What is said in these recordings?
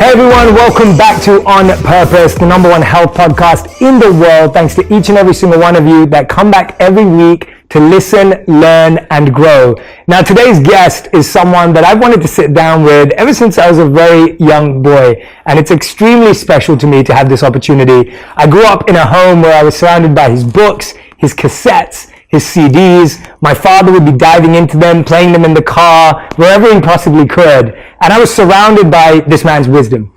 Hey everyone, welcome back to On Purpose, the #1 health podcast in the world. Thanks to each and every single one of you that come back every week to listen, learn, and grow. Now today's guest is someone that I've wanted to sit down with ever since I was a very young boy, and it's extremely special to me to have this opportunity. I grew up in a home where I was surrounded by his books, his cassettes, his CDs. My father would be diving into them, playing them in the car, wherever he possibly could. And I was surrounded by this man's wisdom.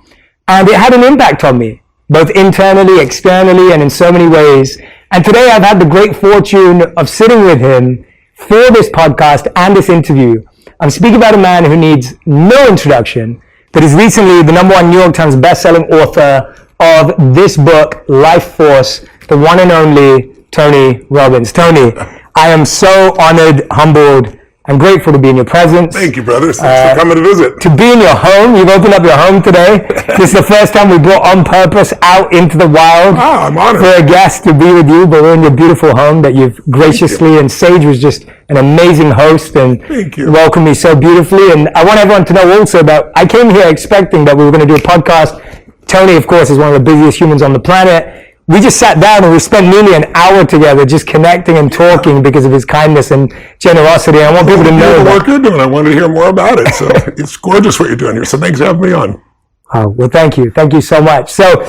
And it had an impact on me, both internally, externally, and in so many ways. And today I've had the great fortune of sitting with him for this podcast and this interview. I'm speaking about a man who needs no introduction, that is recently the #1 New York Times bestselling author of this book, Life Force, the one and only Tony Robbins. Tony, I am so honored, humbled, and grateful to be in your presence. Thank you, brother. Thanks for coming to visit. To be in your home. You've opened up your home today. This is the first time we brought On Purpose out into the wild. Oh, I'm honored. For a guest to be with you, but we're in your beautiful home that you've graciously, and Sage was just an amazing host and welcomed me so beautifully. And I want everyone to know also that I came here expecting that we were going to do a podcast. Tony, of course, is one of the busiest humans on the planet. We just sat down and we spent nearly an hour together just connecting and talking because of his kindness and generosity. I want people to know the work you're doing. I wanted to hear more about it. So it's gorgeous what you're doing here. So thanks for having me on. Oh, well, thank you. Thank you so much. So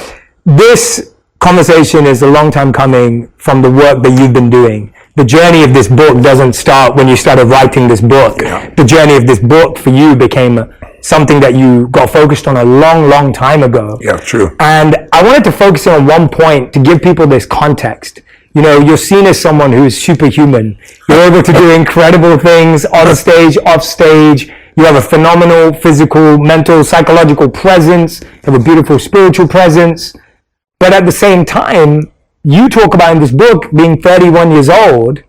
this conversation is a long time coming from the work that you've been doing. The journey of this book doesn't start when you started writing this book. Yeah. The journey of this book for you became something that you got focused on a long, long time ago. Yeah, true. And I wanted to focus on one point to give people this context. You know, you're seen as someone who is superhuman. You're able to do incredible things on stage, off stage. You have a phenomenal physical, mental, psychological presence. You have a beautiful spiritual presence. But at the same time, you talk about in this book being 31 years old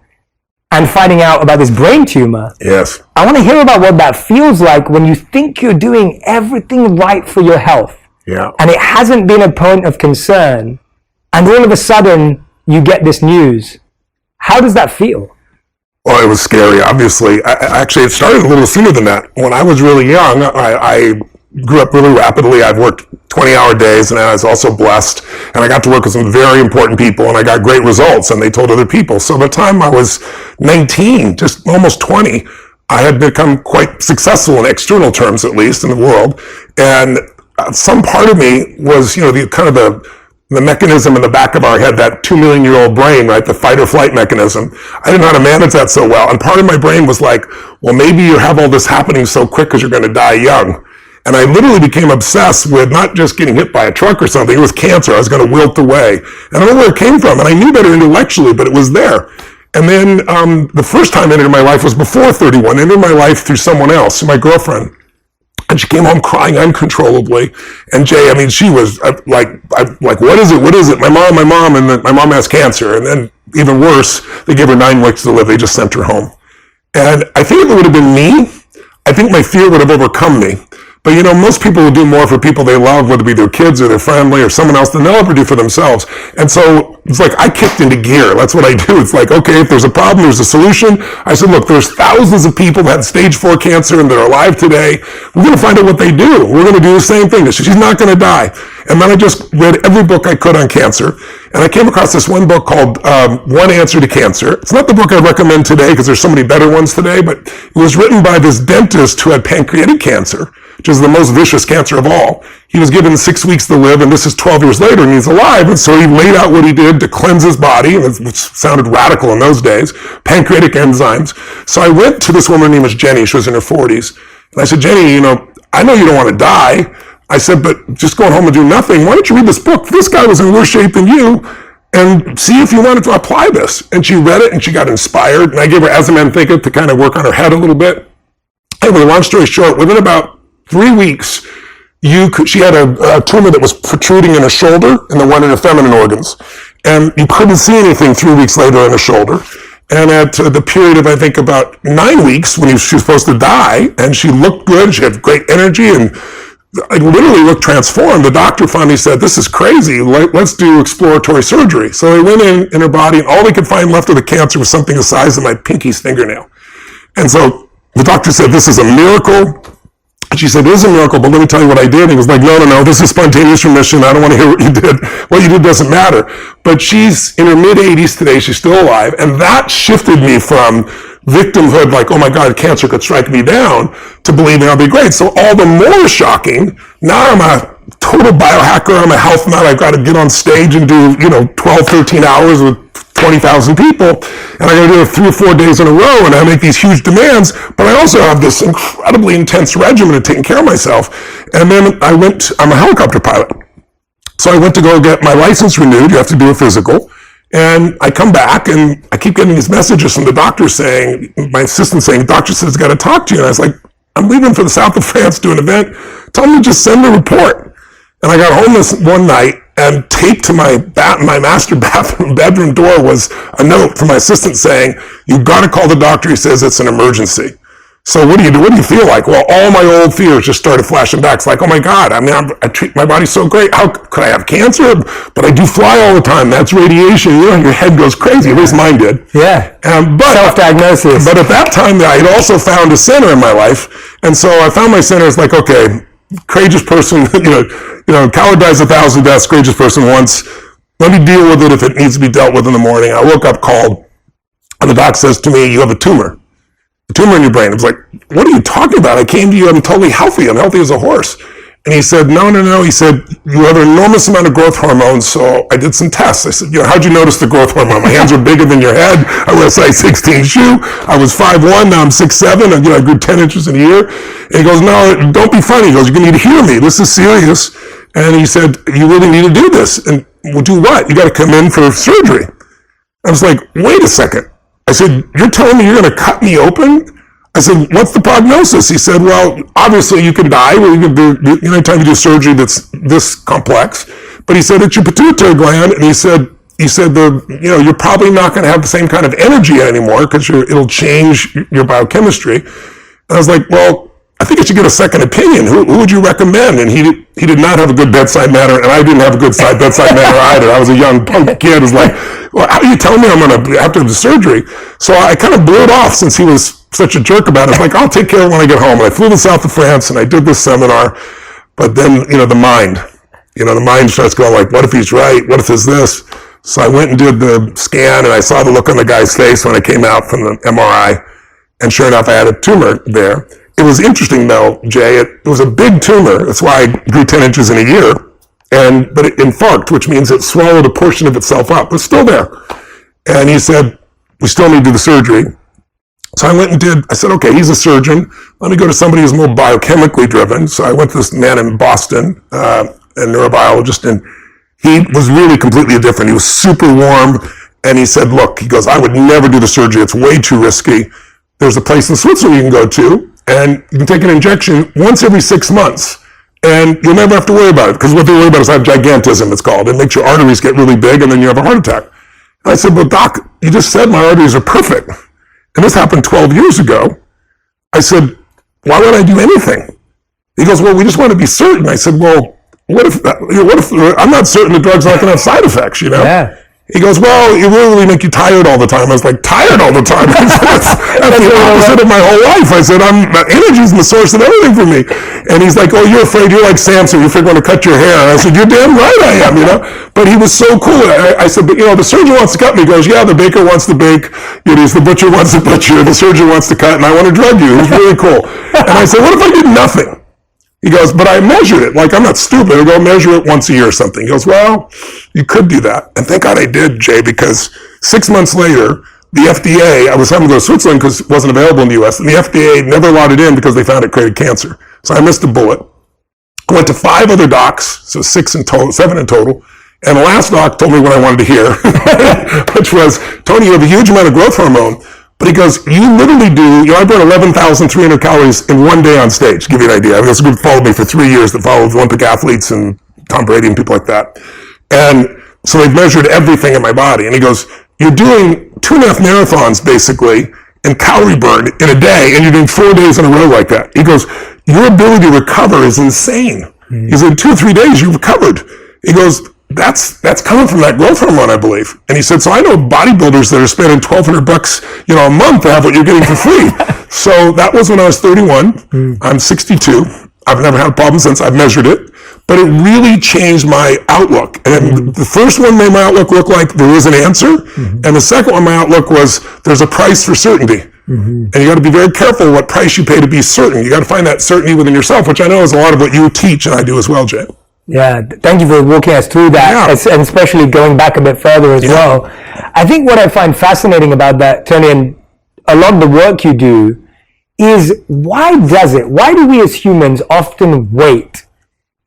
and finding out about this brain tumor. Yes. I want to hear about what that feels like when you think you're doing everything right for your health. Yeah. And it hasn't been a point of concern. And all of a sudden, you get this news. How does that feel? Well, it was scary, obviously. Actually, it started a little sooner than that. When I was really young, I grew up really rapidly. I've worked 20-hour days, and I was also blessed. And I got to work with some very important people, and I got great results, and they told other people. So by the time I was 19, just almost 20, I had become quite successful in external terms, at least, in the world. And some part of me was, the mechanism in the back of our head, that 2 million-year-old brain, right, the fight or flight mechanism. I didn't know how to manage that so well. And part of my brain was like, well, maybe you have all this happening so quick because you're going to die young. And I literally became obsessed with not just getting hit by a truck or something. It was cancer. I was going to wilt away. And I don't know where it came from. And I knew better intellectually, but it was there. And then the first time I entered my life was before 31. I entered my life through someone else, my girlfriend. And she came home crying uncontrollably. And Jay, I mean, she was like, what is it? What is it? My mom, and my mom has cancer. And then even worse, they gave her 9 weeks to live. They just sent her home. And I think if it would have been me, I think my fear would have overcome me. But most people will do more for people they love, whether it be their kids or their family or someone else, than they'll ever do for themselves. And so it's like I kicked into gear. That's what I do. It's like, okay, if there's a problem, there's a solution. I said, look, there's thousands of people that had stage 4 cancer and they're alive today. We're going to find out what they do. We're going to do the same thing. She's not going to die. And then I just read every book I could on cancer. And I came across this one book called One Answer to Cancer. It's not the book I recommend today because there's so many better ones today, but it was written by this dentist who had pancreatic cancer, which is the most vicious cancer of all. He was given 6 weeks to live, and this is 12 years later, and he's alive. And so he laid out what he did to cleanse his body, which sounded radical in those days, pancreatic enzymes. So I went to this woman, her name was Jenny. She was in her 40s. And I said, Jenny, I know you don't want to die. I said, but just going home and do nothing, why don't you read this book? This guy was in worse shape than you, and see if you wanted to apply this. And she read it, and she got inspired. And I gave her As a Man Thinketh to kind of work on her head a little bit. Anyway, long story short, within about 3 weeks, she had a tumor that was protruding in her shoulder and the one in her feminine organs. And you couldn't see anything 3 weeks later in her shoulder. And at the period of, I think, about 9 weeks, when she was supposed to die, and she looked good, she had great energy, and I literally looked transformed. The doctor finally said, this is crazy, let's do exploratory surgery. So they went in her body, and all they could find left of the cancer was something the size of my pinky's fingernail. And so the doctor said, this is a miracle. She said, it is a miracle, but let me tell you what I did. He was like, no, this is spontaneous remission. I don't want to hear what you did. What you did doesn't matter. But she's in her mid-80s today. She's still alive. And that shifted me from victimhood, like, oh my God, cancer could strike me down, to believing I'll be great. So all the more shocking, now I'm a total biohacker. I'm a health nut. I've got to get on stage and do, 12, 13 hours with 20,000 people, and I got to do it 3 or 4 days in a row, and I make these huge demands, but I also have this incredibly intense regimen of taking care of myself. And then I'm a helicopter pilot. So I went to go get my license renewed. You have to do a physical. And I come back, and I keep getting these messages from the doctor saying, my assistant saying, doctor says he's got to talk to you. And I was like, I'm leaving for the south of France to an event. Tell me to just send a report. And I got home this one night, and taped to my master bathroom bedroom door was a note from my assistant saying, you've got to call the doctor. He says it's an emergency. So what do you do? What do you feel like? Well, all my old fears just started flashing back. It's like, oh my God, I treat my body so great. How could I have cancer? But I do fly all the time. That's radiation. Your head goes crazy. At least mine did. Yeah. But self-diagnosis. But at that time, I had also found a center in my life. And so I found my center. It's like, okay, courageous person, coward dies 1,000 deaths, courageous person once. Let me deal with it if it needs to be dealt with in the morning. I woke up, called, and the doc says to me, you have a tumor in your brain. I was like, what are you talking about? I came to you, I'm totally healthy. I'm healthy as a horse. And he said, no. He said, you have an enormous amount of growth hormone. So I did some tests. I said, how'd you notice the growth hormone? My hands are bigger than your head. I wear a size 16 shoe. I was 5'1", now I'm 6'7". I grew 10 inches in a year. And he goes, no, don't be funny. He goes, you're going to need to hear me. This is serious. And he said, you really need to do this. And we'll do what? You got to come in for surgery. I was like, wait a second. I said, you're telling me you're going to cut me open? I said, what's the prognosis? He said, well, obviously you can die. You can do, anytime you do surgery that's this complex. But he said, it's your pituitary gland. And he said, you're probably not going to have the same kind of energy anymore because it'll change your biochemistry. And I was like, well, I think I should get a second opinion. Who would you recommend? And he did not have a good bedside manner, and I didn't have a good bedside manner either. I was a young punk kid. I was like, well, how are you telling me I'm going to have to have the surgery? So I kind of blew it off since he was such a jerk about it. I was like, I'll take care of it when I get home. And I flew to south of France, and I did this seminar. But then, the mind starts going like, what if he's right? What if it's this? So I went and did the scan, and I saw the look on the guy's face when I came out from the MRI. And sure enough, I had a tumor there. It was interesting though, Jay, it was a big tumor. That's why I grew 10 inches in a year. But it infarct, which means it swallowed a portion of itself up. It's still there. And he said, we still need to do the surgery. So I said, okay, he's a surgeon. Let me go to somebody who's more biochemically driven. So I went to this man in Boston, a neurobiologist, and he was really completely different. He was super warm. And he said, look, he goes, I would never do the surgery. It's way too risky. There's a place in Switzerland you can go to, and you can take an injection once every 6 months, and you'll never have to worry about it, because what they worry about is gigantism, it's called. It makes your arteries get really big, and then you have a heart attack. And I said, well, doc, you just said my arteries are perfect. And this happened 12 years ago. I said, why would I do anything? He goes, well, we just want to be certain. I said, well, what if I'm not certain the drug's not going to have side effects, Yeah. He goes, well, it will really make you tired all the time. I was like, tired all the time? I said, that's the opposite of my whole life. I said, energy's the source of everything for me. And he's like, oh, you're afraid, you're like Samson, you're afraid going to cut your hair. And I said, you're damn right I am, But he was so cool. I said, but the surgeon wants to cut me. He goes, yeah, the baker wants to bake. The butcher wants to butcher. The surgeon wants to cut, and I want to drug you. It was really cool. And I said, what if I did nothing? He goes, but I measured it. Like, I'm not stupid. I go measure it once a year or something. He goes, well, you could do that. And thank God I did, Jay, because 6 months later, the FDA, I was having to go to Switzerland because it wasn't available in the US, and the FDA never allowed it in because they found it created cancer. So I missed a bullet. I went to 5 other docs, so 7 in total. And the last doc told me what I wanted to hear, which was, Tony, you have a huge amount of growth hormone. But he goes, you literally do, I burn 11,300 calories in one day on stage, to give you an idea. This group followed me for 3 years, that followed Olympic athletes and Tom Brady and people like that. And so they've measured everything in my body. And he goes, you're doing 2.5 marathons, basically, in calorie burn in a day, and you're doing 4 days in a row like that. He goes, your ability to recover is insane. He said, 2 or 3 days, you recovered. He goes, that's coming from that growth hormone, I believe. And he said, so I know bodybuilders that are spending $1,200 a month to have what you're getting for free. So that was when I was 31. I'm 62. I've never had a problem since. I've measured it. But it really changed my outlook. And the first one made my outlook look like there is an answer. And the second one, my outlook was there's a price for certainty. And you got to be very careful what price you pay to be certain. You got to find that certainty within yourself, which I know is a lot of what you teach and I do as well, Jay. Yeah, thank you for walking us through that, and especially going back a bit further as well. I think what I find fascinating about that, Tony, and a lot of the work you do, is why do we as humans often wait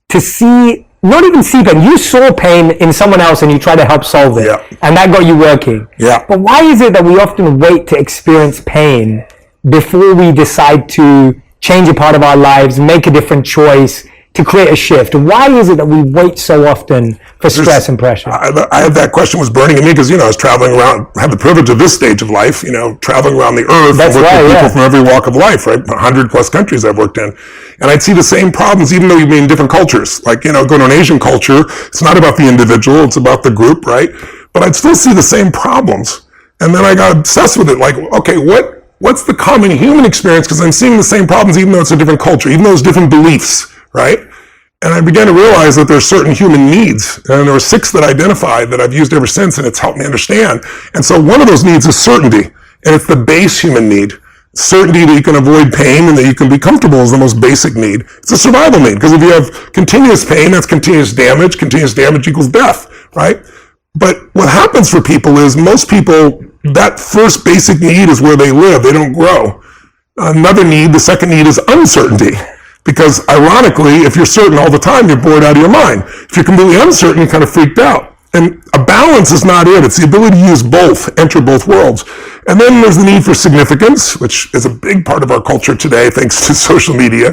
to see, not even see pain, you saw pain in someone else and you try to help solve it, and that got you working. But why is it that we often wait to experience pain before we decide to change a part of our lives, make a different choice, to create a shift? Why is it that we wait so often for stress and pressure? I had that question was burning in me because, I was traveling around, had the privilege of this stage of life, traveling around the earth, working with people from every walk of life, right? 100 plus countries I've worked in. And I'd see the same problems, even though you'd be in different cultures. Like, go to an Asian culture, it's not about the individual, it's about the group, right? But I'd still see the same problems. And then I got obsessed with it. Like, okay, what's the common human experience? Because I'm seeing the same problems, even though it's a different culture, even though it's different beliefs, right? And I began to realize that there's certain human needs, and there were 6 that I identified that I've used ever since, and it's helped me understand. And so one of those needs is certainty, and it's the base human need. Certainty that you can avoid pain and that you can be comfortable is the most basic need. It's a survival need, because if you have continuous pain, that's continuous damage. Continuous damage equals death, right? But what happens for people is most people, that first basic need is where they live. They don't grow. Another need, the second need, is uncertainty. Because ironically, if you're certain all the time, you're bored out of your mind. If you're completely uncertain, you're kind of freaked out. And a balance is not it. It's the ability to use both, enter both worlds. And then there's the need for significance, which is a big part of our culture today, thanks to social media.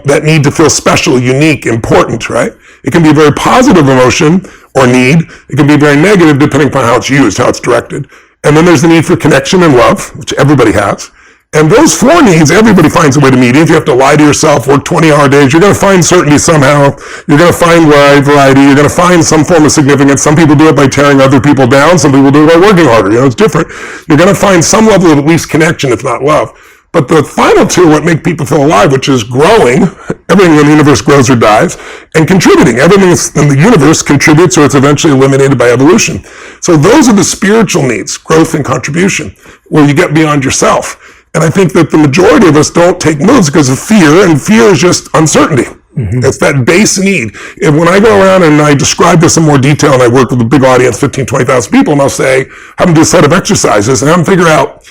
That need to feel special, unique, important, right? It can be a very positive emotion or need. It can be very negative depending upon how it's used, how it's directed. And then there's the need for connection and love, which everybody has. And those 4 needs, everybody finds a way to meet. If you have to lie to yourself, work 20-hour days, you're going to find certainty somehow. You're going to find variety. You're going to find some form of significance. Some people do it by tearing other people down. Some people do it by working harder. It's different. You're going to find some level of at least connection, if not love. But the final 2, what make people feel alive, which is growing, everything in the universe grows or dies, and contributing. Everything in the universe contributes or it's eventually eliminated by evolution. So those are the spiritual needs, growth and contribution, where you get beyond yourself. And I think that the majority of us don't take moves because of fear, and fear is just uncertainty. It's that base need. And when I go around and I describe this in more detail, and I work with a big audience, 15, 20,000 people, and I'll say, have them do a set of exercises, and have them figure out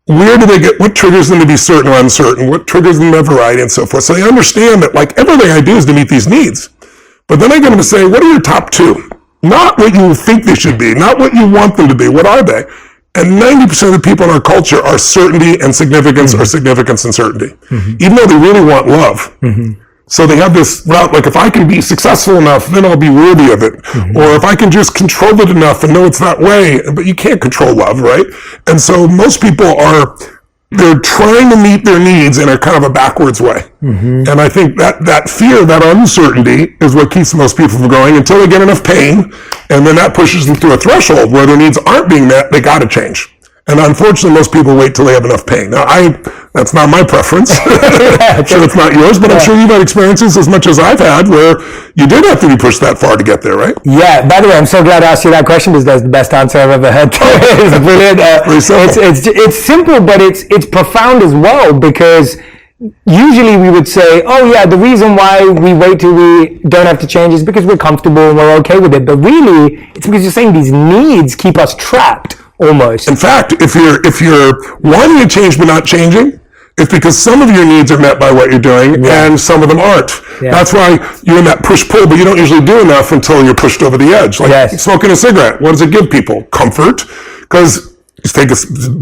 where do they get, what triggers them to be certain or uncertain, what triggers them to have variety, and so forth. So they understand that, like, everything I do is to meet these needs. But then I get them to say, what are your top 2? Not what you think they should be, not what you want them to be, what are they? And 90% of the people in our culture are certainty and significance, or significance and certainty, even though they really want love. So they have this route, like, if I can be successful enough, then I'll be worthy of it. Or if I can just control it enough and know it's that way, but you can't control love, right? And so most people they're trying to meet their needs in a kind of a backwards way. And I think that fear, that uncertainty is what keeps most people from going until they get enough pain. And then that pushes them through a threshold where their needs aren't being met. They got to change. And unfortunately, most people wait till they have enough pain. Now, that's not my preference. I'm sure it's not yours, but I'm sure you've had experiences as much as I've had where you did have to be pushed that far to get there, right? Yeah. By the way, I'm so glad I asked you that question because that's the best answer I've ever heard. It's brilliant. It's simple, but it's profound as well, because usually we would say, oh yeah, the reason why we wait till we don't have to change is because we're comfortable and we're okay with it. But really, it's because you're saying these needs keep us trapped. Almost. In fact, if you're wanting to change but not changing, it's because some of your needs are met by what you're doing and some of them aren't. That's why you're in that push-pull, but you don't usually do enough until you're pushed over the edge. Like smoking a cigarette, what does it give people? Comfort, because you take a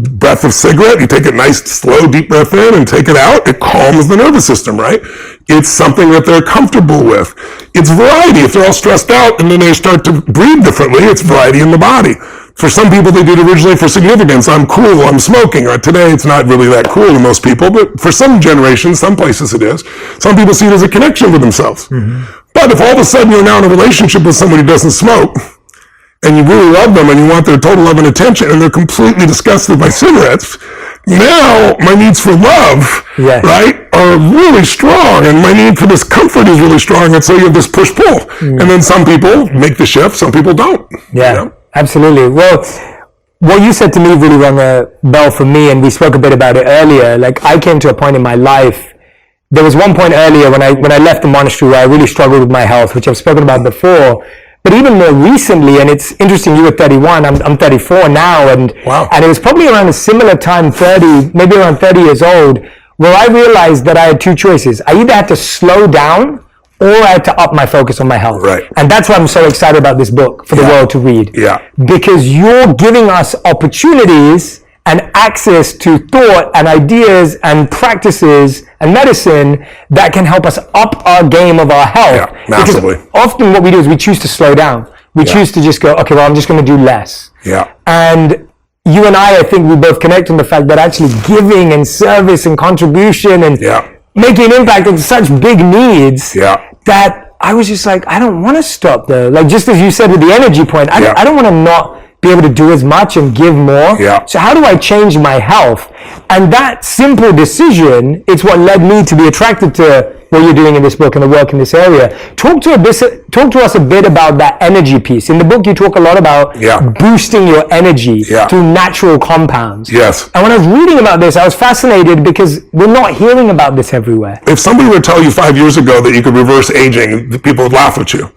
breath of cigarette, you take a nice, slow, deep breath in and take it out, it calms the nervous system, right? It's something that they're comfortable with. It's variety. If they're all stressed out and then they start to breathe differently, it's variety in the body. For some people, they did originally for significance. I'm cool, I'm smoking. Today, it's not really that cool to most people, but for some generations, some places it is. Some people see it as a connection with themselves. But if all of a sudden you're now in a relationship with somebody who doesn't smoke, and you really love them and you want their total love and attention, and they're completely disgusted by cigarettes, now my needs for love, right, are really strong, and my need for this comfort is really strong, and so you have this push-pull. And then some people make the shift, some people don't. Yeah, you know? Absolutely. Well, what you said to me really rang a bell for me, and we spoke a bit about it earlier. Like, I came to a point in my life, there was one point earlier when I left the monastery where I really struggled with my health, which I've spoken about before. But even more recently, and it's interesting, you were 31, I'm 34 now, and it was probably around a similar time, 30, maybe around 30 years old, where I realized that I had two choices. I either had to slow down or I had to up my focus on my health. Right. And that's why I'm so excited about this book for the world to read. Yeah. Because you're giving us opportunities and access to thought and ideas and practices and medicine that can help us up our game of our health. Yeah, massively. Because often what we do is we choose to slow down. We choose to just go, okay, well, I'm just going to do less. Yeah. And you and I think we both connect on the fact that actually giving and service and contribution and making an impact on such big needs that I was just like, I don't want to stop though. Like, just as you said with the energy point, I don't want to not be able to do as much and give more. Yeah. So how do I change my health? And that simple decision, it's what led me to be attracted to what you're doing in this book and the work in this area. Talk to us a bit about that energy piece. In the book, you talk a lot about boosting your energy through natural compounds. Yes. And when I was reading about this, I was fascinated because we're not hearing about this everywhere. If somebody were to tell you 5 years ago that you could reverse aging, people would laugh at you.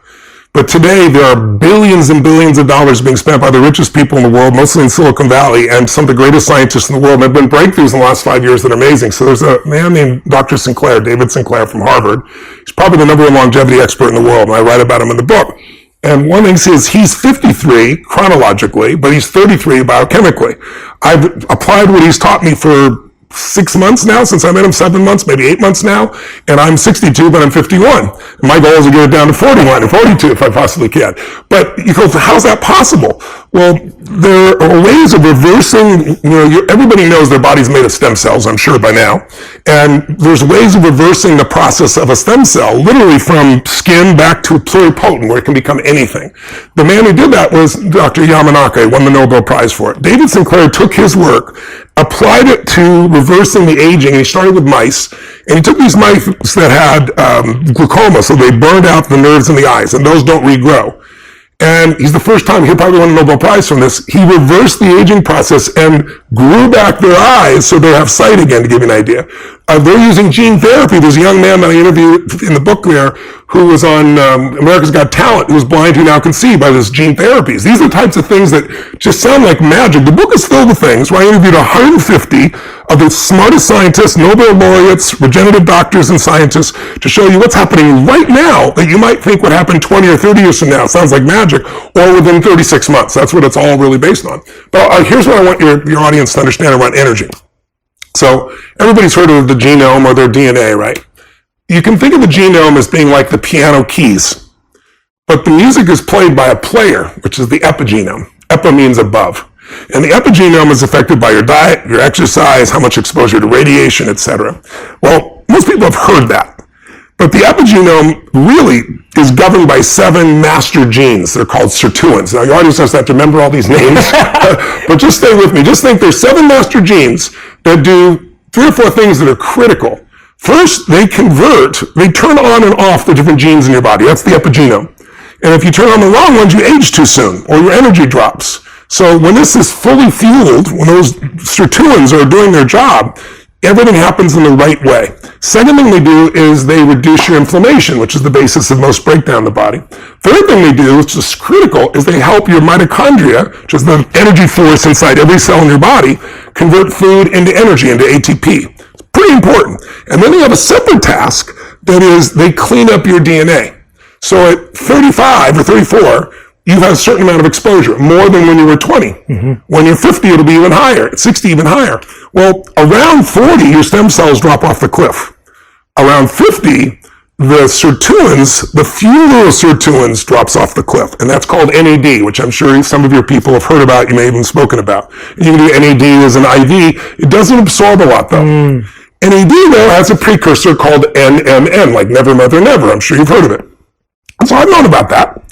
But today, there are billions and billions of dollars being spent by the richest people in the world, mostly in Silicon Valley, and some of the greatest scientists in the world. There have been breakthroughs in the last 5 years that are amazing. So there's a man named Dr. Sinclair, David Sinclair from Harvard. He's probably the #1 longevity expert in the world, and I write about him in the book. And one thing is he's 53 chronologically, but he's 33 biochemically. I've applied what he's taught me for 6 months now, since I met him, 7 months, maybe 8 months now, and I'm 62, but I'm 51. And my goal is to get it down to 41 or 42 if I possibly can. But you go, how's that possible? Well, there are ways of reversing, everybody knows their body's made of stem cells, I'm sure by now, and there's ways of reversing the process of a stem cell, literally from skin back to pluripotent, where it can become anything. The man who did that was Dr. Yamanaka, won the Nobel Prize for it. David Sinclair took his work, applied it to reversing the aging, and he started with mice, and he took these mice that had glaucoma, so they burned out the nerves in the eyes, and those don't regrow. And he's the first time, he'll probably win a Nobel Prize from this, he reversed the aging process and grew back their eyes so they have sight again, to give you an idea. They're using gene therapy. There's a young man that I interviewed in the book there who was on America's Got Talent, who was blind, who now can see by this gene therapies. These are the types of things that just sound like magic. The book is filled with things where I interviewed 150 of the smartest scientists, Nobel laureates, regenerative doctors and scientists to show you what's happening right now that you might think would happen 20 or 30 years from now. It sounds like magic. Or within 36 months. That's what it's all really based on. But here's what I want your audience to understand around energy. So everybody's heard of the genome or their DNA, right? You can think of the genome as being like the piano keys. But the music is played by a player, which is the epigenome. Epi means above. And the epigenome is affected by your diet, your exercise, how much exposure to radiation, etc. Well, most people have heard that. But the epigenome really is governed by 7 master genes. They're called sirtuins. Now, your audience doesn't have to remember all these names, but just stay with me. Just think there's 7 master genes that do 3 or 4 things that are critical. First, they turn on and off the different genes in your body. That's the epigenome. And if you turn on the wrong ones, you age too soon, or your energy drops. So when this is fully fueled, when those sirtuins are doing their job, everything happens in the right way. Second thing they do is they reduce your inflammation, which is the basis of most breakdown in the body. Third thing they do, which is critical, is they help your mitochondria, which is the energy force inside every cell in your body, convert food into energy, into ATP. It's pretty important. And then they have a separate task, that is they clean up your DNA. So at 35 or 34, you have a certain amount of exposure, more than when you were 20. Mm-hmm. When you're 50, it'll be even higher. At 60, even higher. Well, around 40, your stem cells drop off the cliff. Around 50, the sirtuins, the fuel of sirtuins drops off the cliff. And that's called NAD, which I'm sure some of your people have heard about, you may have even spoken about. You can do NAD as an IV. It doesn't absorb a lot, though. NAD, though, has a precursor called NMN, like never, mother, never. I'm sure you've heard of it. And so I've known about that.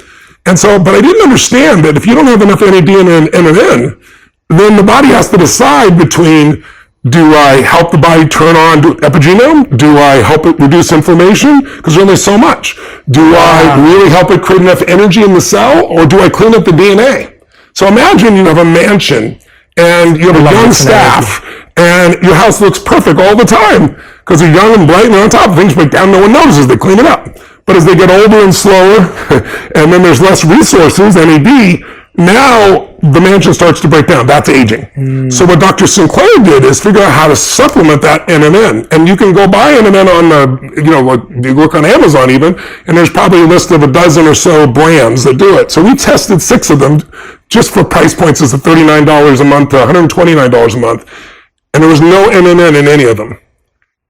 And so, but I didn't understand that if you don't have enough NAD and NMN, then the body has to decide between Do I help the body turn on epigenome? Do I help it reduce inflammation? Because there's only so much. Do I really help it create enough energy in the cell, or do I clean up the DNA? So imagine you have a mansion and you have a young staff and your house looks perfect all the time because they're young and bright, and on top of things break down, no one notices, they clean it up. But as they get older and slower, and then there's less resources, NAD, now the mansion starts to break down. That's aging. So what Dr. Sinclair did is figure out how to supplement that NMN. And you can go buy NMN on you look on Amazon even, and there's probably a list of a dozen or so brands that do it. So we tested 6 of them just for price points of $39 a month to $129 a month. And there was no NMN in any of them.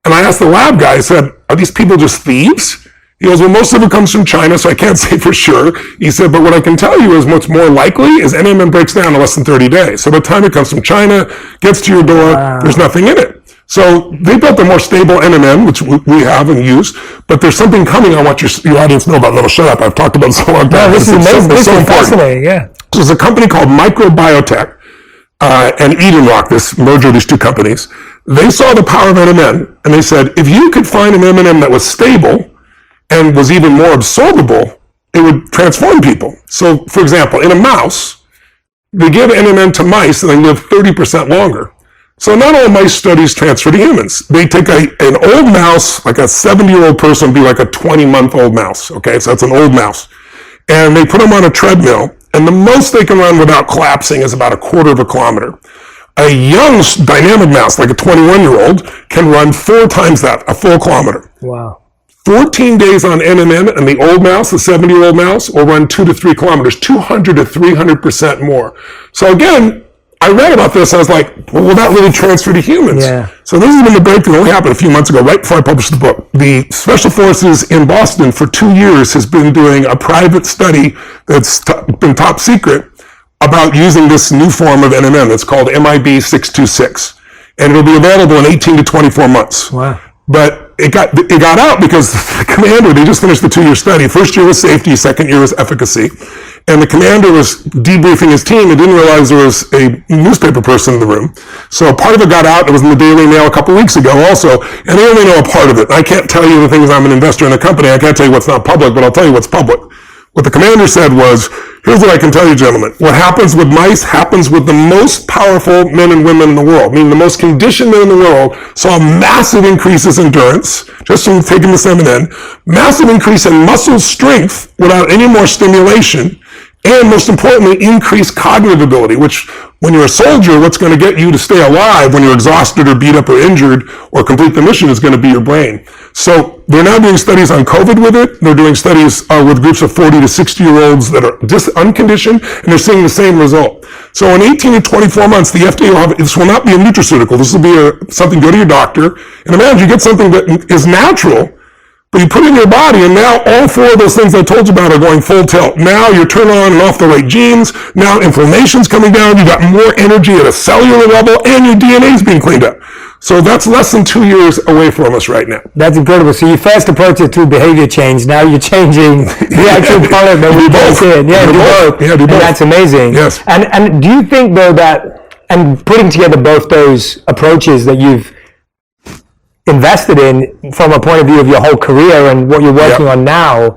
And I asked the lab guy, I said, are these people just thieves? He goes, well, most of it comes from China, so I can't say for sure. He said, but what I can tell you is what's more likely is NMN breaks down in less than 30 days. So by the time it comes from China, gets to your door, there's nothing in it. So they built a more stable NMN, which we have and use, but there's something coming I want your audience to know about. No, shut up. I've talked about this a long time. No, this is amazing. This is fascinating, yeah. So there's a company called Microbiotech and Eden Rock, this merger of these two companies. They saw the power of NMN, and they said, if you could find an M&M that was stable and was even more absorbable, it would transform people. So, for example, in a mouse, they give NMN to mice and they live 30% longer. So not all mice studies transfer to humans. They take an old mouse, like a 70-year-old person, be like a 20-month-old mouse, okay? So that's an old mouse. And they put them on a treadmill, and the most they can run without collapsing is about 1/4 kilometer. A young dynamic mouse, like a 21-year-old, can run 4 times that, a full kilometer. Wow. 14 days on NMN, and the old mouse, the 70-year-old mouse, will run 2 to 3 kilometers, 200 to 300% more. So again, I read about this, I was like, well, will that really transfer to humans? Yeah. So this has been the breakthrough. It only happened a few months ago, right before I published the book. The Special Forces in Boston for 2 years has been doing a private study that's been top secret about using this new form of NMN that's called MIB 626. And it'll be available in 18 to 24 months. Wow. But it got out because the commander, they just finished the 2-year study. First year was safety, second year was efficacy. And the commander was debriefing his team and didn't realize there was a newspaper person in the room. So part of it got out. It was in the Daily Mail a couple weeks ago also. And they only know a part of it. I can't tell you the things. I'm an investor in a company. I can't tell you what's not public, but I'll tell you what's public. What the commander said was, here's what I can tell you, gentlemen. What happens with mice happens with the most powerful men and women in the world, meaning the most conditioned men in the world saw massive increases in endurance, just from taking this M&N, massive increase in muscle strength without any more stimulation, and most importantly, increased cognitive ability, which when you're a soldier, what's going to get you to stay alive when you're exhausted or beat up or injured or complete the mission is going to be your brain. So they're now doing studies on COVID with it. They're doing studies with groups of 40 to 60-year-olds that are just unconditioned, and they're seeing the same result. So in 18 to 24 months, the FDA will have, this will not be a nutraceutical. This will be something, go to your doctor, and imagine you get something that is natural, but you put it in your body, and now all 4 of those things I told you about are going full tilt. Now you're turning on and off the right genes. Now inflammation's coming down. You got more energy at a cellular level, and your DNA is being cleaned up. So that's less than 2 years away from us right now. That's incredible. So you first approached it to behavior change. Now you're changing the actual product that we both in. Yeah, do both. Yeah, do both. And that's amazing. Yes. And do you think though that, and putting together both those approaches that you've invested in from a point of view of your whole career and what you're working on now,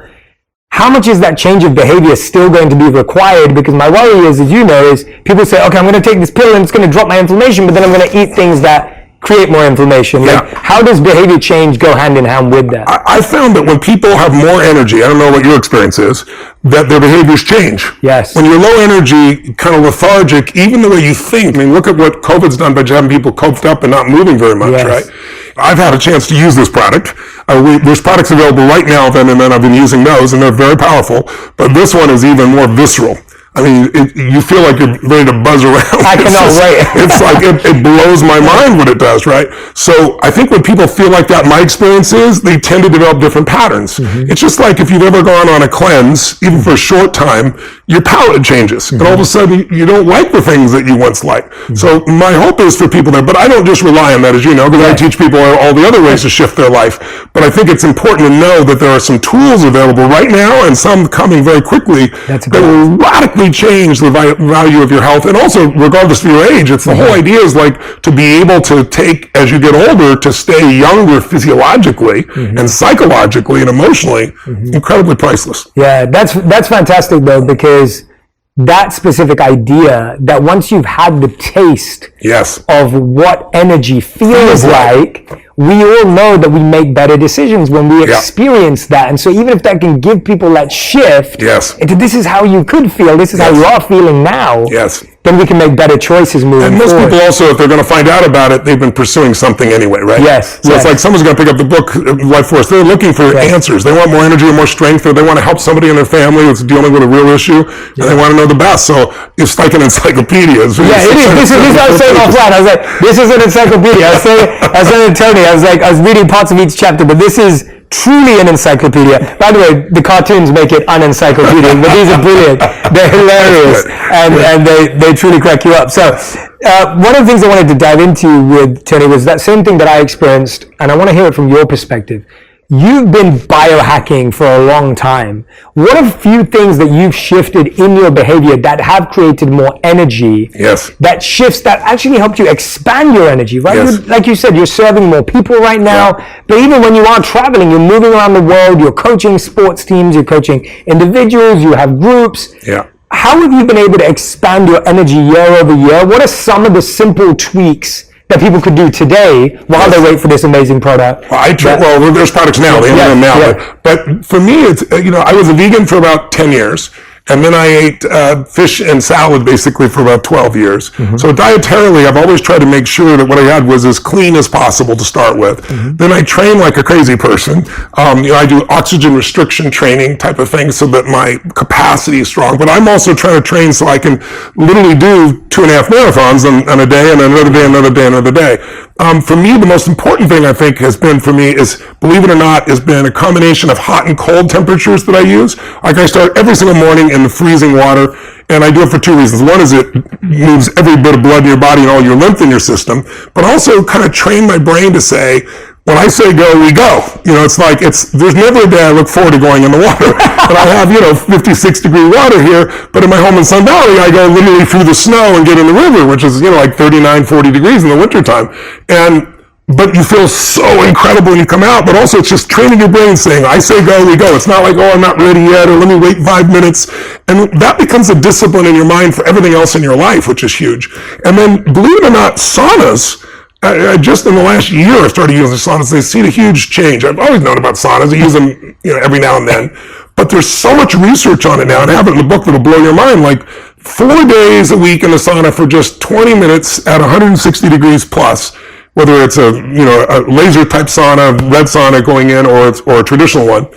how much is that change of behavior still going to be required? Because my worry is, as you know, is people say, okay, I'm going to take this pill and it's going to drop my inflammation, but then I'm going to eat things that create more inflammation. Yeah. Like, how does behavior change go hand in hand with that? I found that when people have more energy, I don't know what your experience is, that their behaviors change. Yes. When you're low energy, kind of lethargic, even the way you think, I mean, look at what COVID's done by having people coped up and not moving very much, right? I've had a chance to use this product. There's products available right now of NMN. I've been using those, and they're very powerful. But this one is even more visceral. I mean, you feel like you're ready to buzz around. I cannot wait. It's like, it blows my mind what it does, right? So I think when people feel like that, my experience is, they tend to develop different patterns. Mm-hmm. It's just like if you've ever gone on a cleanse, even for a short time, your palate changes. Mm-hmm. And all of a sudden, you don't like the things that you once liked. Mm-hmm. So my hope is for people there, but I don't just rely on that, as you know, because I teach people all the other ways to shift their life. But I think it's important to know that there are some tools available right now, and some coming very quickly, that will radically totally change the value of your health. And also, regardless of your age, it's the whole idea is like to be able to take, as you get older, to stay younger physiologically and psychologically and emotionally, incredibly priceless. Yeah, that's fantastic though, because that specific idea that once you've had the taste of what energy feels like, we all know that we make better decisions when we experience that. And so even if that can give people that shift into this is how you could feel, this is how you are feeling now, then we can make better choices moving forward. And most people also, if they're going to find out about it, they've been pursuing something anyway, right? So it's like someone's going to pick up the book, Life Force. They're looking for answers. They want more energy or more strength, or they want to help somebody in their family that's dealing with a real issue, and they want to know the best. So it's like an encyclopedia. It is. This is what I was saying offline. I was like, this is an encyclopedia. I was saying to Tony, I was reading parts of each chapter, but this is truly an encyclopedia. By the way, the cartoons make it unencyclopedic, but these are brilliant. They're hilarious, and they truly crack you up. So one of the things I wanted to dive into with Tony was that same thing that I experienced, and I want to hear it from your perspective. You've been biohacking for a long time. What are a few things that you've shifted in your behavior that have created more energy? That shifts that actually helped you expand your energy, right? Like you said, you're serving more people right now. But even when you are traveling, you're moving around the world, you're coaching sports teams, you're coaching individuals, you have groups. How have you been able to expand your energy year over year? What are some of the simple tweaks that people could do today while they wait for this amazing product? Well, there's products now. They have them now. But for me, it's, I was a vegan for about 10 years. And then I ate fish and salad basically for about 12 years. So dietarily, I've always tried to make sure that what I had was as clean as possible to start with. Then I train like a crazy person. I do oxygen restriction training type of thing so that my capacity is strong. But I'm also trying to train so I can literally do 2.5 marathons on a day, and another day, another day, another day. For me, the most important thing I think has been for me is, believe it or not, has been a combination of hot and cold temperatures that I use. Like I start every single morning in the freezing water, and I do it for two reasons. One is it moves every bit of blood in your body and all your lymph in your system, but also kind of train my brain to say, when I say go, we go. It's like, there's never a day I look forward to going in the water. But I have, 56 degree water here, but in my home in Sun Valley, I go literally through the snow and get in the river, which is, like 39, 40 degrees in the wintertime. But you feel so incredible when you come out, but also it's just training your brain saying, I say go, we go. It's not like, I'm not ready yet, or let me wait 5 minutes. And that becomes a discipline in your mind for everything else in your life, which is huge. And then, believe it or not, saunas, I just in the last year, I started using saunas. They've seen a huge change. I've always known about saunas. I use them, every now and then. But there's so much research on it now, and I have it in the book that'll blow your mind. Like 4 days a week in the sauna for just 20 minutes at 160 degrees plus. Whether it's a laser type sauna, red sauna going in, or a traditional one,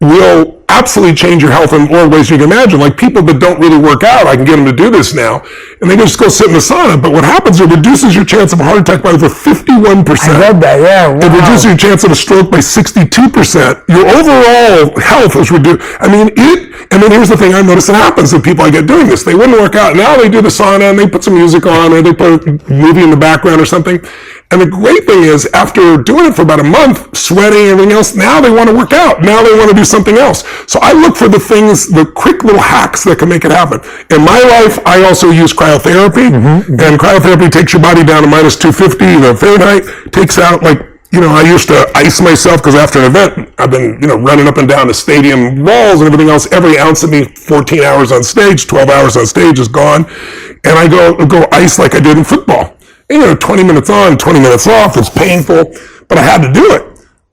will absolutely change your health in more ways you can imagine. Like people that don't really work out, I can get them to do this now, and they just go sit in the sauna. But what happens, it reduces your chance of a heart attack by over 51%. I read that, Wow. It reduces your chance of a stroke by 62%. Your overall health is reduced. And then here's the thing I notice that happens with people I get doing this. They wouldn't work out. Now they do the sauna and they put some music on, or they put a movie in the background or something. And the great thing is, after doing it for about a month, sweating and everything else, now they want to work out. Now they want to do something else. So I look for the things, the quick little hacks that can make it happen. In my life, I also use cryotherapy. And cryotherapy takes your body down to minus 250 Fahrenheit, takes out I used to ice myself because after an event, I've been, running up and down the stadium walls and everything else. Every ounce of me, 14 hours on stage, 12 hours on stage is gone. And I go ice like I did in football. 20 minutes on, 20 minutes off. It's painful, but I had to do it.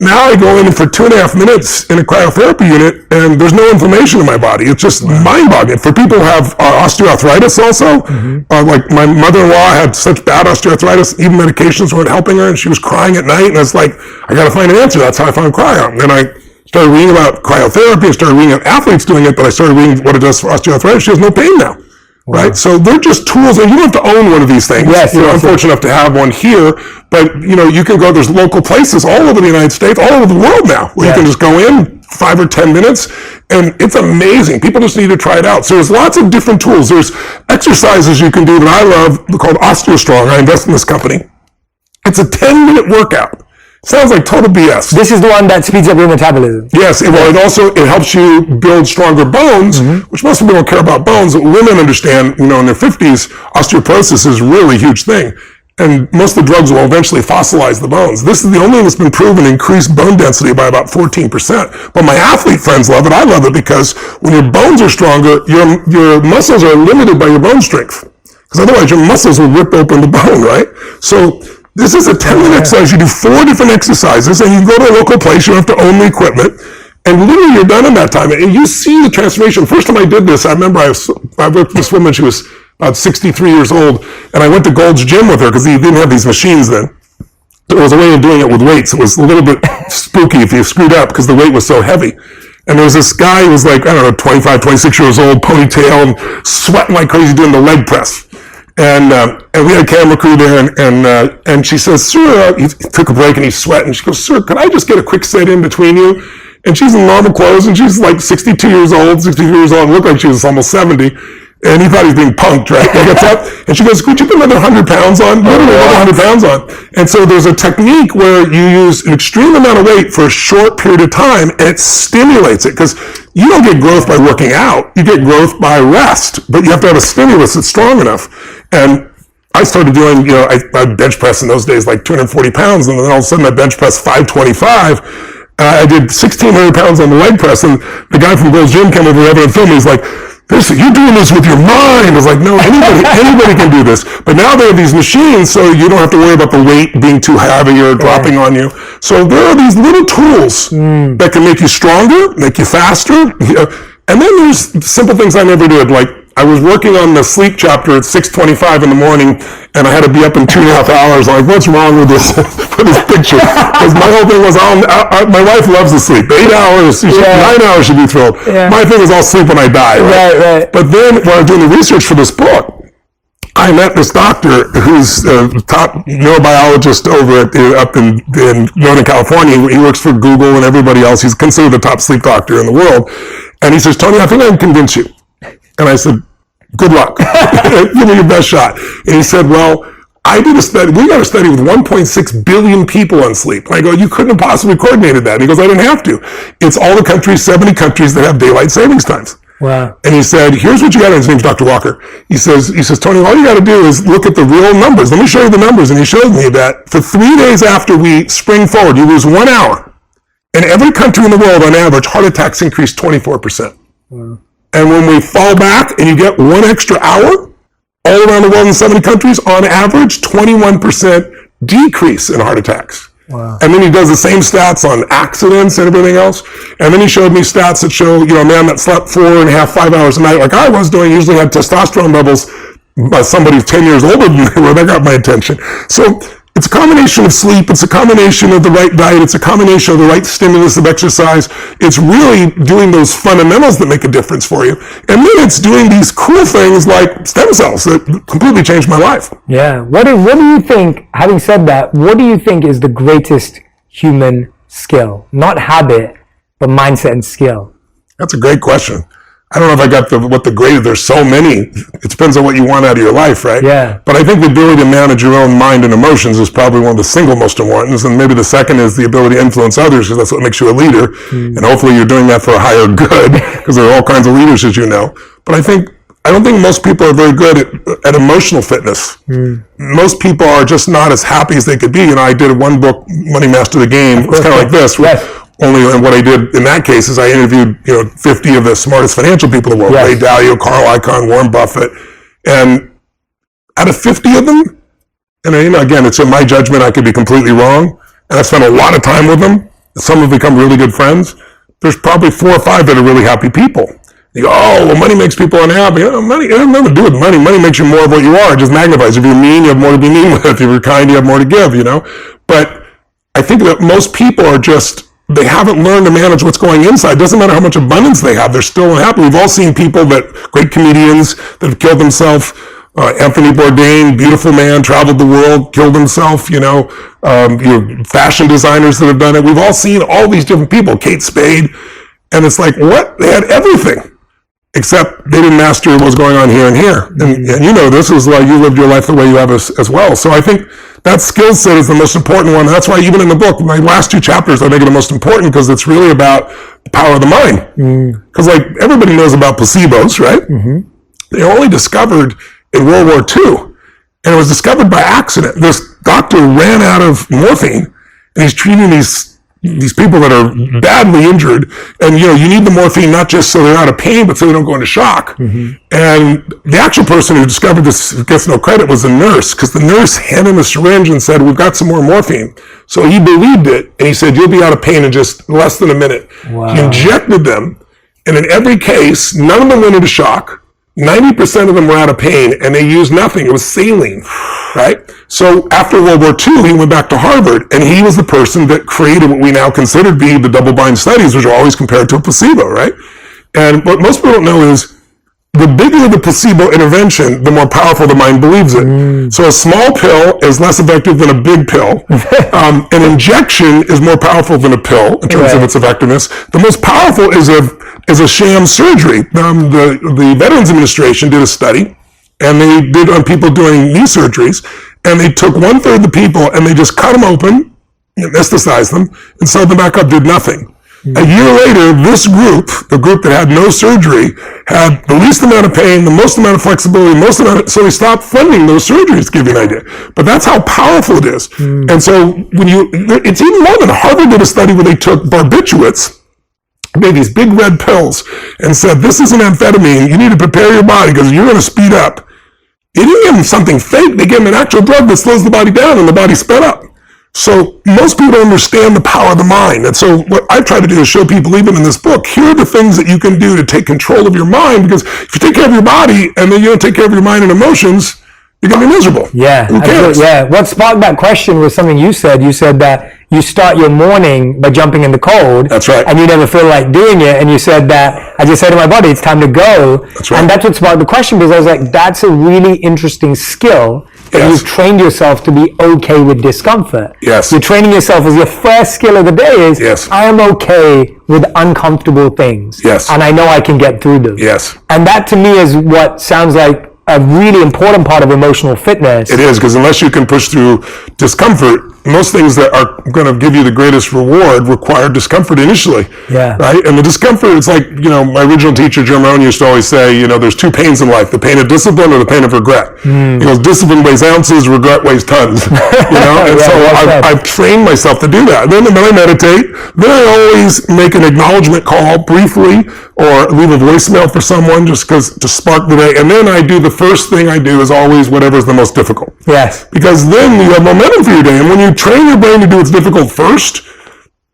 Now I go in for 2.5 minutes in a cryotherapy unit, and there's no inflammation in my body. It's just mind-boggling. For people who have osteoarthritis also, like my mother-in-law had such bad osteoarthritis, even medications weren't helping her, and she was crying at night, and it's like, I got to find an answer. That's how I found cryo. And then I started reading about cryotherapy. I started reading about athletes doing it, but I started reading what it does for osteoarthritis. She has no pain now. Right? So they're just tools, and you don't have to own one of these things. I'm fortunate enough to have one here, but you can go, there's local places all over the United States, all over the world now, where you can just go in 5 or 10 minutes, and it's amazing. People just need to try it out. So there's lots of different tools. There's exercises you can do that I love called OsteoStrong. I invest in this company. It's a 10-minute workout. Sounds like total BS. This is the one that speeds up your metabolism. Yes, it helps you build stronger bones, which most people don't care about bones. Women understand, in their 50s, osteoporosis is a really huge thing. And most of the drugs will eventually fossilize the bones. This is the only thing that's been proven to increase bone density by about 14%. But my athlete friends love it. I love it because when your bones are stronger, your muscles are limited by your bone strength. Because otherwise your muscles will rip open the bone, right? So this is a 10-minute exercise. You do 4 different exercises, and you go to a local place. You don't have to own the equipment. And literally you're done in that time. And you see the transformation. First time I did this, I remember I worked with this woman. She was about 63 years old, and I went to Gold's Gym with her because he didn't have these machines then. There was a way of doing it with weights. It was a little bit spooky if you screwed up because the weight was so heavy. And there was this guy who was like, 25, 26 years old, ponytail, and sweating like crazy doing the leg press. And we had a camera crew there, and she says, sir, he took a break and he's sweating. And she goes, sir, could I just get a quick sit in between you? And she's in normal clothes, and she's like 63 years old, looked like she was almost 70. And he thought he was being punked, right? He gets up, and she goes, could you put another 100 pounds on? Literally another 100 pounds on. And so there's a technique where you use an extreme amount of weight for a short period of time, and it stimulates it. Because you don't get growth by working out. You get growth by rest. But you have to have a stimulus that's strong enough. And I started doing, I bench press in those days like 240 pounds, and then all of a sudden I bench press 525. I did 1,600 pounds on the leg press, and the guy from Gold's Gym came over and filmed me. He's like, you're doing this with your mind. I was like, no, anybody can do this. But now they have these machines, so you don't have to worry about the weight being too heavy or dropping on you. So there are these little tools that can make you stronger, make you faster. And then there's simple things I never did, like I was working on the sleep chapter at 6:25 in the morning, and I had to be up in 2.5 hours. I'm like, what's wrong with this picture? Because my whole thing was, my wife loves to sleep. 8 hours, 9 hours she'd be thrilled. Yeah. My thing is, I'll sleep when I die. Right. But then when I was doing the research for this book, I met this doctor who's a top neurobiologist up in Northern California. He works for Google and everybody else. He's considered the top sleep doctor in the world. And he says, Tony, I think I can convince you. And I said, good luck. Give me your best shot. And he said, well, I did a study. We got a study with 1.6 billion people on sleep. And I go, you couldn't have possibly coordinated that. And he goes, I didn't have to. It's all the countries, 70 countries that have daylight savings times. Wow. And he said, here's what you got to do. His name's Dr. Walker. He says, Tony, all you got to do is look at the real numbers. Let me show you the numbers. And he showed me that for 3 days after we spring forward, you lose 1 hour. In every country in the world, on average, heart attacks increase 24%. Wow. And when we fall back and you get 1 extra hour, all around the world in 70 countries, on average, 21% decrease in heart attacks. Wow. And then he does the same stats on accidents and everything else. And then he showed me stats that show, a man that slept 4.5, 5 hours a night, like I was doing, usually had testosterone levels by somebody 10 years older than me, where that got my attention. So it's a combination of sleep. It's a combination of the right diet. It's a combination of the right stimulus of exercise. It's really doing those fundamentals that make a difference for you. And then it's doing these cool things like stem cells that completely changed my life. Yeah. What do you think, having said that, what do you think is the greatest human skill? Not habit, but mindset and skill. That's a great question. I don't know if I got there's so many. It depends on what you want out of your life, right? Yeah. But I think the ability to manage your own mind and emotions is probably one of the single most important. And maybe the second is the ability to influence others, because that's what makes you a leader. Mm. And hopefully you're doing that for a higher good, because there are all kinds of leaders, as you know. But I don't think most people are very good at emotional fitness. Mm. Most people are just not as happy as they could be. I did one book, Money Master the Game. It's kind of like this. Yes. Only what I did in that case is I interviewed 50 of the smartest financial people in the world. Yes. Ray Dalio, Carl Icahn, Warren Buffett. And out of 50 of them, and again, it's in my judgment, I could be completely wrong, and I've spent a lot of time with them. Some have become really good friends. There's probably 4 or 5 that are really happy people. You go, money makes people unhappy. Money, it has nothing to do with money. Money makes you more of what you are. It just magnifies. If you're mean, you have more to be mean with. If you're kind, you have more to give, But I think that most people are they haven't learned to manage what's going inside. It doesn't matter how much abundance they have, they're still unhappy. We've all seen people great comedians that have killed themselves. Anthony Bourdain, beautiful man, traveled the world, killed himself, fashion designers that have done it. We've all seen all these different people, Kate Spade. And it's like, what? They had everything except they didn't master what was going on here and here. And you know, this is why you lived your life the way you have as well. So I think that skill set is the most important one. That's why even in the book, my last 2 chapters, I make it the most important, because it's really about the power of the mind. Because like everybody knows about placebos, right? They were only discovered in World War II. And it was discovered by accident. This doctor ran out of morphine, and he's treating these people that are badly injured. And, you know, you need the morphine not just so they're out of pain, but so they don't go into shock. And the actual person who discovered this, who gets no credit, was the nurse, because the nurse handed him a syringe and said, we've got some more morphine. So he believed it, and he said, you'll be out of pain in just less than a minute. He injected them, and in every case, none of them went into shock. 90% of them were out of pain, and they used nothing. It was saline, right? So after World War II, he went back to Harvard, and he was the person that created what we now consider to be the double-blind studies, which are always compared to a placebo, right? And what most people don't know is the bigger the placebo intervention, the more powerful the mind believes it. So a small pill is less effective than a big pill. An injection is more powerful than a pill in terms of its effectiveness. The most powerful is a sham surgery. The Veterans Administration did a study, and they did on people doing knee surgeries, and they took 1/3 of the people and they just cut them open, anesthetized them, and sewed them back up, did nothing. A year later, this group, the group that had no surgery, had the least amount of pain, the most amount of flexibility, so they stopped funding those surgeries, to give you an idea. But that's how powerful it is. And so it's even more than Harvard did a study where they took barbiturates, made these big red pills, and said, this is an amphetamine, you need to prepare your body because you're going to speed up. They didn't give them something fake, they gave them an actual drug that slows the body down, and the body sped up. So most people don't understand the power of the mind. And so what I try to do is show people, even in this book, here are the things that you can do to take control of your mind, because if you take care of your body and then you don't take care of your mind and emotions, you're going to be miserable. Yeah. Who cares? Yeah. What sparked that question was something you said. You said that you start your morning by jumping in the cold. That's right. And you never feel like doing it. And you said that, I just said to my body, it's time to go. That's right. And that's what sparked the question, because I was like, that's a really interesting skill. That you've trained yourself to be okay with discomfort. Yes. You're training yourself as your first skill of the day is, I am okay with uncomfortable things. Yes. And I know I can get through them. Yes. And that to me is what sounds like a really important part of emotional fitness. It is, because unless you can push through discomfort, most things that are going to give you the greatest reward require discomfort initially. Yeah. Right? And the discomfort, it's like, you know, my original teacher, Jim Rohn, used to always say, you know, there's 2 pains in life, the pain of discipline or the pain of regret. He goes, discipline weighs ounces, regret weighs tons. You know? And so I've trained myself to do that. And then when I meditate, then I always make an acknowledgement call briefly, or leave a voicemail for someone just to spark the day. And then I do, the first thing I do is always whatever's the most difficult. Yes. Because then you have momentum for your day. And when you train your brain to do what's difficult first,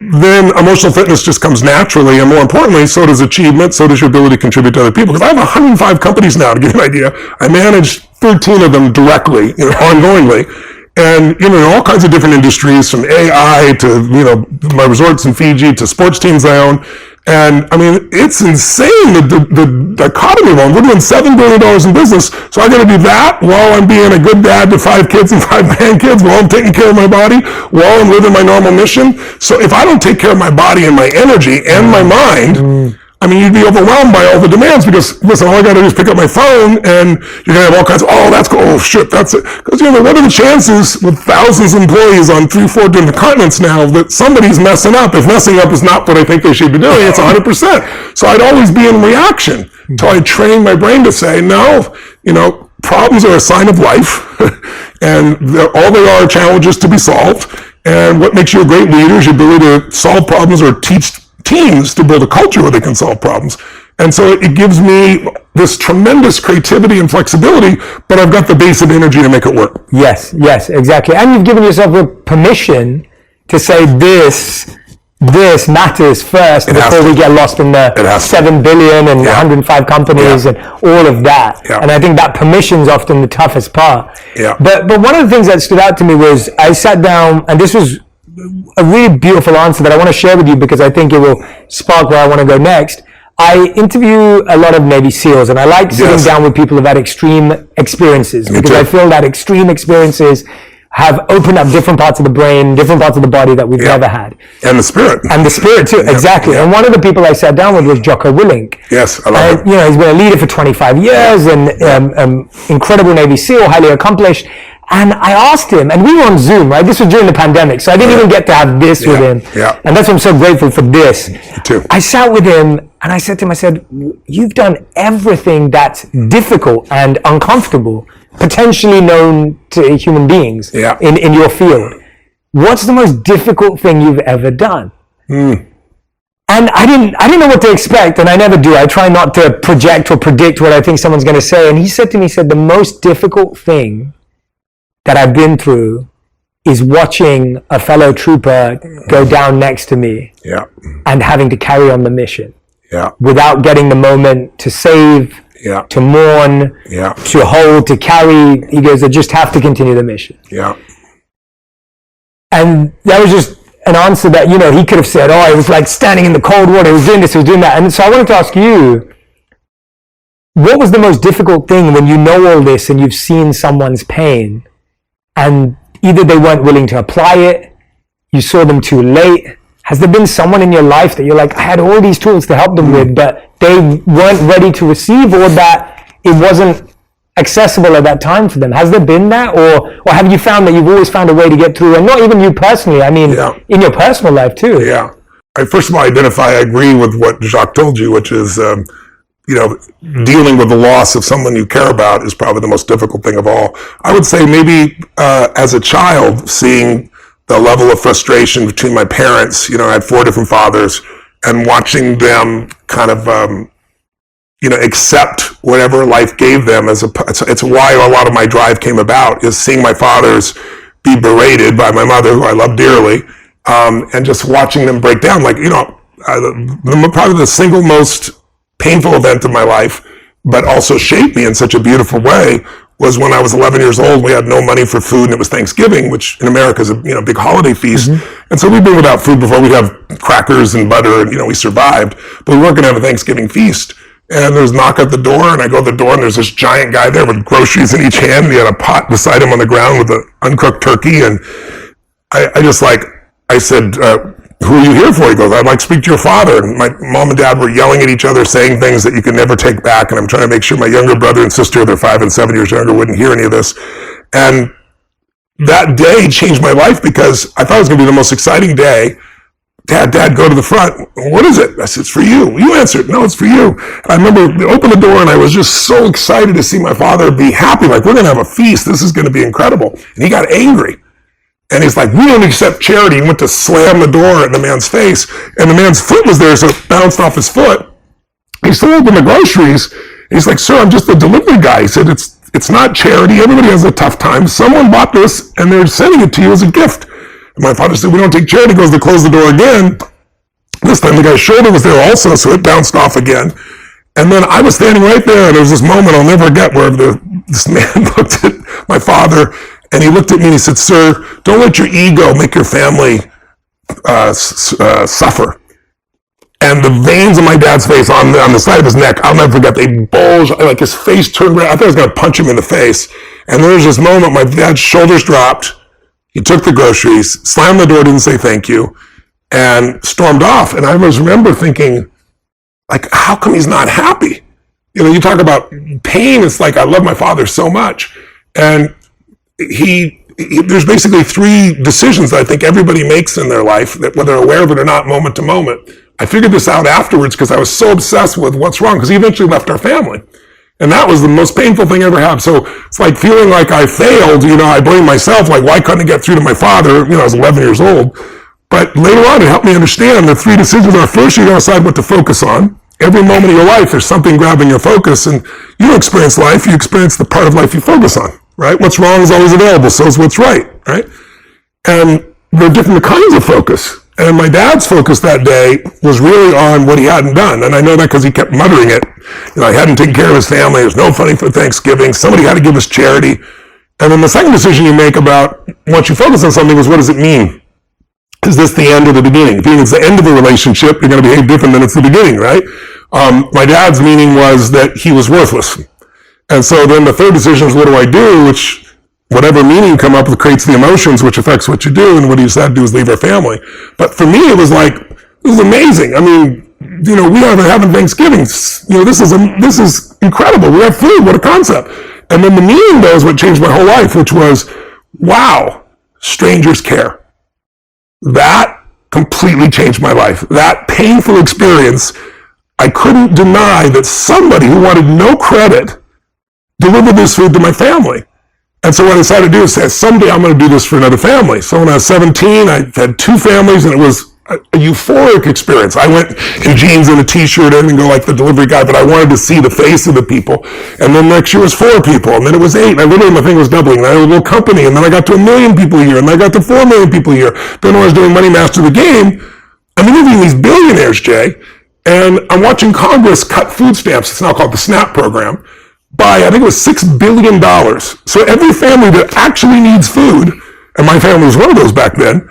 then emotional fitness just comes naturally. And more importantly, so does achievement, so does your ability to contribute to other people. Because I have 105 companies now, to give you an idea. I manage 13 of them directly, you know, ongoingly. And, you know, in all kinds of different industries, from AI to, you know, my resorts in Fiji to sports teams I own. And I mean, it's insane, the dichotomy of them. We're doing $7 billion in business, so I got to do that while I'm being a good dad to 5 kids and 5 grandkids, while I'm taking care of my body, while I'm living my normal mission. So if I don't take care of my body and my energy and my mind, I mean, you'd be overwhelmed by all the demands, because, listen, all I got to do is pick up my phone and you're going to have all kinds of, oh, that's cool, oh, shit, that's it. Because, you know, what are the chances with thousands of employees on 3-4 different continents now that somebody's messing up? If messing up is not what I think they should be doing, it's 100%. So I'd always be in reaction until I trained my brain to say, no, you know, problems are a sign of life and all they are challenges to be solved. And what makes you a great leader is your ability to solve problems or teach teams to build a culture where they can solve problems. And so it gives me this tremendous creativity and flexibility, but I've got the base of energy to make it work. Yes, exactly. And you've given yourself the permission to say this matters first before we get lost in the 7 billion and 105 companies and all of that. Yeah. And I think that permission is often the toughest part. Yeah. But one of the things that stood out to me was I sat down, and this was a really beautiful answer that I want to share with you because I think it will spark where I want to go next. I interview a lot of Navy SEALs, and I like sitting down with people who've had extreme experiences, because I feel that extreme experiences have opened up different parts of the brain, different parts of the body that we've never had. And the spirit. And the spirit too, exactly. And one of the people I sat down with was Jocko Willink. Yes, I love it. You know, he's been a leader for 25 years and incredible Navy SEAL, highly accomplished. And I asked him, and we were on Zoom, right? This was during the pandemic, so I didn't even get to have this with him. Yeah. And that's why I'm so grateful for this. Me too. I sat with him, and I said to him, I said, you've done everything that's difficult and uncomfortable, potentially known to human beings in your field. What's the most difficult thing you've ever done? And I didn't know what to expect, and I never do. I try not to project or predict what I think someone's going to say. And he said to me, he said, the most difficult thing that I've been through is watching a fellow trooper go down next to me and having to carry on the mission without getting the moment to save, to mourn, to hold, to carry. He goes, I just have to continue the mission. And that was just an answer that, you know, he could have said, oh, it was like standing in the cold water, he was doing this, he was doing that. And so I wanted to ask you, what was the most difficult thing when you know all this and you've seen someone's pain and either they weren't willing to apply it, you saw them too late? Has there been someone in your life that you're like, I had all these tools to help them with, but they weren't ready to receive, or that it wasn't accessible at that time for them? Has there been that, or have you found that you've always found a way to get through? And not even you personally, I mean, in your personal life too. I first of all I agree with what Jacques told you, which is, you know, dealing with the loss of someone you care about is probably the most difficult thing of all. I would say maybe as a child, seeing the level of frustration between my parents, you know, I had 4 different fathers, and watching them kind of, you know, accept whatever life gave them. It's why a lot of my drive came about, is seeing my fathers be berated by my mother, who I love dearly, and just watching them break down. Like, you know, probably the single most painful event of my life, but also shaped me in such a beautiful way, was when I was 11 years old. We had no money for food, and it was Thanksgiving, which in America is a big holiday feast. And so we'd been without food before. We'd have crackers and butter, and we survived, but we weren't going to have a Thanksgiving feast. And there's a knock at the door, and I go to the door, and there's this giant guy there with groceries in each hand, and he had a pot beside him on the ground with an uncooked turkey. And I said, who are you here for? He goes, I'd like to speak to your father. And my mom and dad were yelling at each other, saying things that you could never take back. And I'm trying to make sure my younger brother and sister, they're 5 and 7 years younger, wouldn't hear any of this. And that day changed my life, because I thought it was going to be the most exciting day. Dad, go to the front. What is it? I said, it's for you. You answered. No, it's for you. And I remember they opened the door, and I was just so excited to see my father be happy. Like, we're going to have a feast. This is going to be incredible. And he got angry. And he's like, we don't accept charity. He went to slam the door in the man's face, and the man's foot was there, so it bounced off his foot. He still opened the groceries. He's like, sir, I'm just a delivery guy. He said, it's not charity. Everybody has a tough time. Someone bought this, and they're sending it to you as a gift. And my father said, we don't take charity. He goes to close the door again. This time the guy's shoulder was there also, so it bounced off again. And then I was standing right there, and there was this moment I'll never forget, where this man looked at my father, and he looked at me and he said, sir, don't let your ego make your family suffer. And the veins on my dad's face, on the side of his neck, I'll never forget, they bulged, like his face turned red. I thought I was going to punch him in the face. And there was this moment, my dad's shoulders dropped. He took the groceries, slammed the door, didn't say thank you, and stormed off. And I always remember thinking, like, how come he's not happy? You talk about pain. It's like, I love my father so much. And there's basically 3 decisions that I think everybody makes in their life, that whether they're aware of it or not, moment to moment. I figured this out afterwards, because I was so obsessed with what's wrong, because he eventually left our family. And that was the most painful thing I ever had. So it's like feeling like I failed, I blame myself, like, why couldn't I get through to my father? I was 11 years old. But later on, it helped me understand the 3 decisions are: first, you got to decide what to focus on. Every moment of your life, there's something grabbing your focus, and you don't experience life, you experience the part of life you focus on, right? What's wrong is always available, so is what's right? And there are different kinds of focus. And my dad's focus that day was really on what he hadn't done. And I know that because he kept muttering it. I hadn't taken care of his family. There's no money for Thanksgiving. Somebody had to give us charity. And then the second decision you make about once you focus on something is, what does it mean? Is this the end or the beginning? If you think it's the end of a relationship, you're going to behave different than it's the beginning, right? My dad's meaning was that he was worthless. And so then the third decision is, what do I do? Which whatever meaning you come up with creates the emotions, which affects what you do, and what you decide to do is leave our family. But for me, it was like, it was amazing. I mean, we are having Thanksgiving. This is incredible. We have food. What a concept. And then the meaning, though, is what changed my whole life, which was, wow, strangers care. That completely changed my life. That painful experience, I couldn't deny that somebody who wanted no credit delivered this food to my family. And so what I decided to do is say, someday I'm going to do this for another family. So when I was 17, I had 2 families, and it was a euphoric experience. I went in jeans and a t-shirt. I didn't go like the delivery guy, but I wanted to see the face of the people. And then next year was 4 people, and then it was 8. And I literally, my thing was doubling. And I had a little company, and then I got to 1 million people a year, and then I got to 4 million people a year. Then when I was doing Money Master the Game, I'm interviewing these billionaires, Jay, and I'm watching Congress cut food stamps. It's now called the SNAP program, by, I think it was $6 billion. So every family that actually needs food, and my family was one of those back then,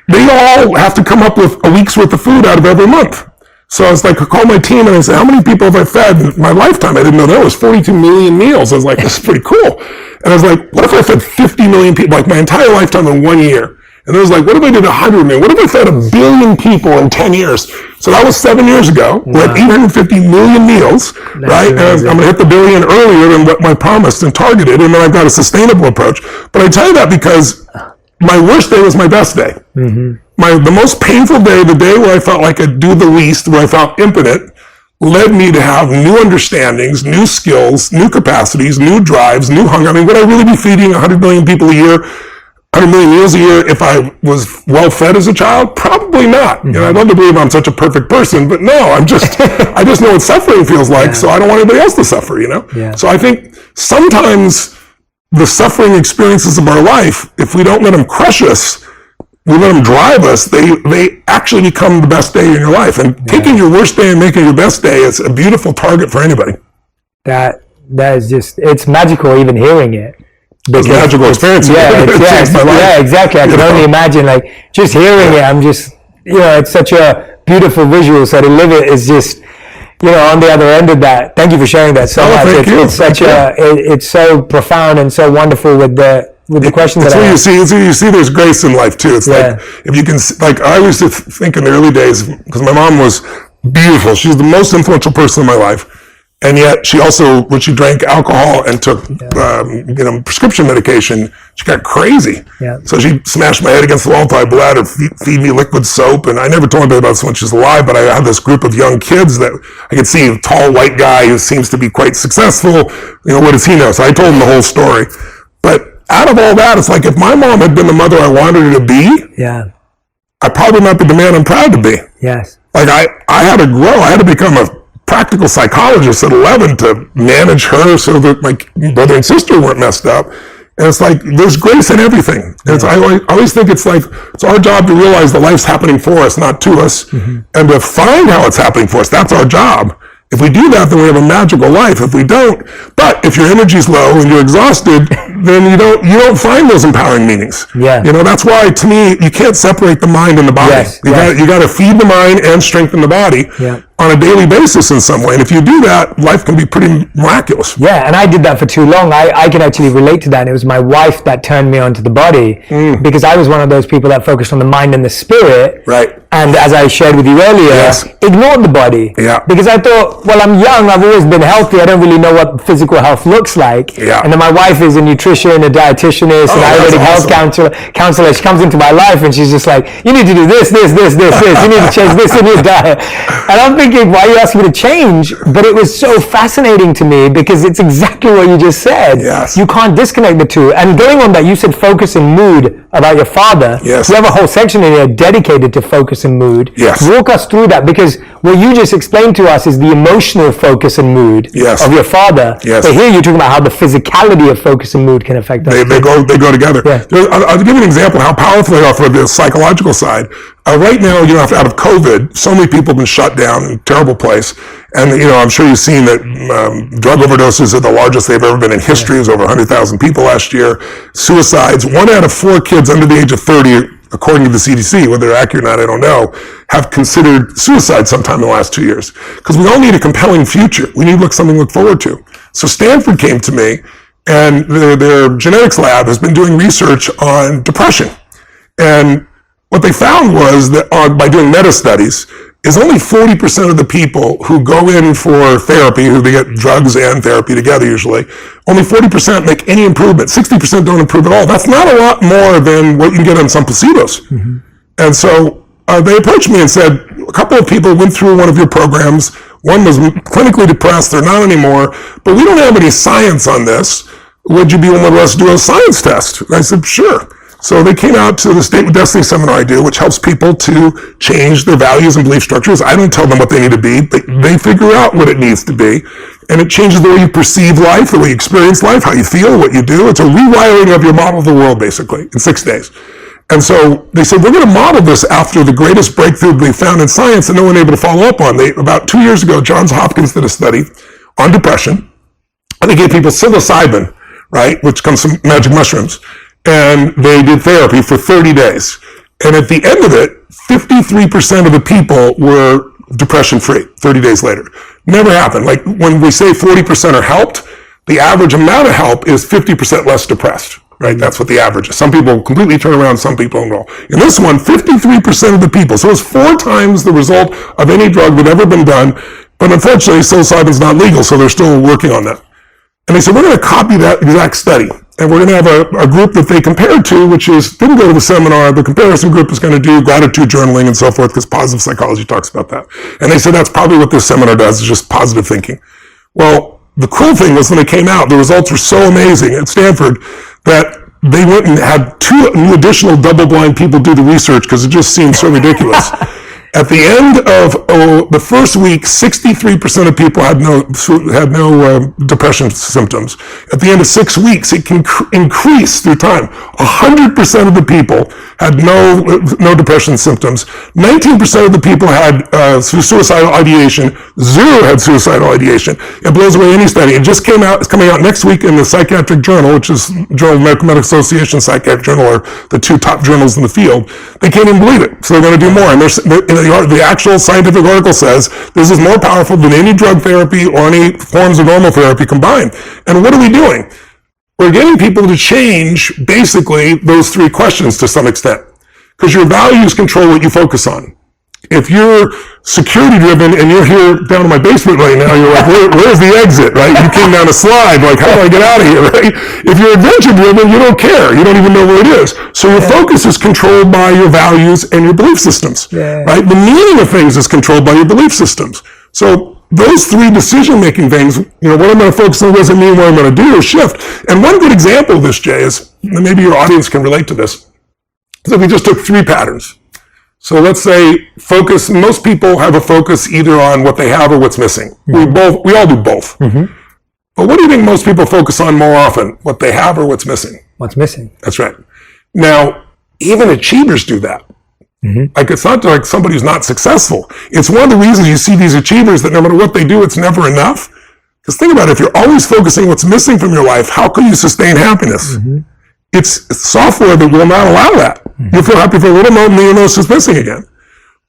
they all have to come up with a week's worth of food out of every month. So I was like, I called my team and I said, how many people have I fed in my lifetime? I didn't know that was 42 million meals. I was like, this is pretty cool. And I was like, what if I fed 50 million people, like my entire lifetime in 1 year? And I was like, what if I did 100 million? What if I fed 1 billion people in 10 years? So that was 7 years ago. Wow. We're at 850 million meals, right? And I'm going to hit the billion earlier than what I promised and targeted. And then I've got a sustainable approach. But I tell you that because my worst day was my best day. Mm-hmm. The most painful day, the day where I felt like I'd do the least, where I felt impotent, led me to have new understandings, new skills, new capacities, new drives, new hunger. I mean, would I really be feeding 100 million people a year, 100 million meals a year if I was well fed as a child? Probably not. Mm-hmm. I'd love to believe I'm such a perfect person, but no, I just know what suffering feels like, so I don't want anybody else to suffer, Yeah. So I think sometimes the suffering experiences of our life, if we don't let them crush us, we let them drive us, they actually become the best day in your life. And taking your worst day and making your best day is a beautiful target for anybody. That is just, it's magical even hearing it. It's a magical experience. Yeah, exactly. I can only imagine, like, just hearing it, I'm just, it's such a beautiful visual. So to live it is just, on the other end of that. Thank you for sharing that so much. It's such it's so profound and so wonderful with the questions that I have. You see there's grace in life too. It's like, if you can, like, I used to think in the early days, because my mom was beautiful. She's the most influential person in my life. And yet she also, when she drank alcohol and took, prescription medication, she got crazy. Yeah. So she smashed my head against the wall until I bled, or feed me liquid soap. And I never told anybody about this when she's alive, but I had this group of young kids that I could see, a tall white guy who seems to be quite successful. What does he know? So I told him the whole story. But out of all that, it's like, if my mom had been the mother I wanted her to be, I'd probably not be the man I'm proud to be. Yes. Like, I had to grow. I had to become a practical psychologist at 11 to manage her so that my brother and sister weren't messed up. And it's like, there's grace in everything. And I always think it's like, it's our job to realize that life's happening for us, not to us, and to find how it's happening for us. That's our job. If we do that, then we have a magical life. If we don't, but if your energy's low and you're exhausted, then you don't find those empowering meanings. Yeah. That's why, to me, you can't separate the mind and the body. Yes. You got to feed the mind and strengthen the body on a daily basis in some way. And if you do that, life can be pretty miraculous. Yeah, and I did that for too long. I can actually relate to that. And it was my wife that turned me onto the body, because I was one of those people that focused on the mind and the spirit. Right. And as I shared with you earlier, ignored the body. Yeah. Because I thought, well, I'm young, I've always been healthy, I don't really know what physical health looks like. Yeah. And then my wife is a nutrition, a dietitianist, an Ayurvedic health counselor. She comes into my life and she's just like, you need to do this. You need to change this in your diet. And I'm thinking, why are you asking me to change? But it was so fascinating to me because it's exactly what you just said. Yes. You can't disconnect the two. And going on that, you said focus and mood about your father. Yes. You have a whole section in here dedicated to focus and mood. Yes. Walk us through that, because what you just explained to us is the emotional focus and mood of your father. Yes. But here you're talking about how the physicality of focus and mood can affect us. They go together. Yeah. I'll give you an example of how powerful they are for the psychological side. Right now, out of COVID, so many people have been shut down in a terrible place. And, I'm sure you've seen that drug overdoses are the largest they've ever been in history. It was over 100,000 people last year. Suicides, 1 out of 4 kids under the age of 30, according to the CDC, whether they're accurate or not, I don't know, have considered suicide sometime in the last 2 years. Because we all need a compelling future. We need something to look forward to. So Stanford came to me, And their genetics lab has been doing research on depression. And what they found was that by doing meta-studies, is only 40% of the people who go in for therapy, who they get drugs and therapy together usually, only 40% make any improvement. 60% don't improve at all. That's not a lot more than what you can get on some placebos. Mm-hmm. And so they approached me and said, a couple of people went through one of your programs. One was clinically depressed, they're not anymore, but we don't have any science on this. Would you be willing to let us do a science test? And I said, sure. So they came out to the State with Destiny seminar I do, which helps people to change their values and belief structures. I don't tell them what they need to be, but they figure out what it needs to be. And it changes the way you perceive life, the way you experience life, how you feel, what you do. It's a rewiring of your model of the world, basically, in 6 days. And so they said, we're going to model this after the greatest breakthrough they found in science and no one able to follow up on. About 2 years ago, Johns Hopkins did a study on depression. And they gave people psilocybin, right, which comes from magic mushrooms. And they did therapy for 30 days. And at the end of it, 53% of the people were depression-free 30 days later. Never happened. Like when we say 40% are helped, the average amount of help is 50% less depressed, right? That's what the average is. Some people completely turn around, some people don't. In this one, 53% of the people. So it's 4 times the result of any drug that ever been done. But unfortunately, psilocybin's not legal, so they're still working on that. And they said, we're going to copy that exact study. And we're going to have a group that they compared to, which didn't go to the seminar. The comparison group is going to do gratitude journaling and so forth, because positive psychology talks about that. And they said that's probably what this seminar does, is just positive thinking. Well, the cool thing was when it came out, the results were so amazing at Stanford that they went and had 2 additional double-blind people do the research because it just seemed so ridiculous. At the end of the first week, 63% of people had no depression symptoms. At the end of 6 weeks, it can increase through time. 100% of the people had no depression symptoms. 19% of the people had suicidal ideation. 0 had suicidal ideation. It blows away any study. It just came out. It's coming out next week in the Psychiatric Journal, which is Journal of American Medical Association, Psychiatric Journal are the 2 top journals in the field. They can't even believe it, so they're going to do more. And the actual scientific article says this is more powerful than any drug therapy or any forms of normal therapy combined. And what are we doing? We're getting people to change basically those 3 questions to some extent, because your values control what you focus on. If you're security driven and you're here down in my basement right now, you're like, where's the exit, right? You came down a slide, like, how do I get out of here, right? If you're adventure driven, you don't care. You don't even know where it is. So your focus is controlled by your values and your belief systems, right? The meaning of things is controlled by your belief systems. So those 3 decision-making things, what I'm going to focus on doesn't mean what I'm going to do or shift. And one good example of this, Jay, is, and maybe your audience can relate to this, is that we just took 3 patterns. So let's say focus, most people have a focus either on what they have or what's missing. Mm-hmm. We all do both. Mm-hmm. But what do you think most people focus on more often? What they have or what's missing? What's missing. That's right. Now, even achievers do that. Mm-hmm. Like, it's not like somebody who's not successful. It's one of the reasons you see these achievers that no matter what they do, it's never enough. Because think about it, if you're always focusing what's missing from your life, how can you sustain happiness? Mm-hmm. It's software that will not allow that. Mm-hmm. You feel happy for a little moment, and then you know it's just missing again.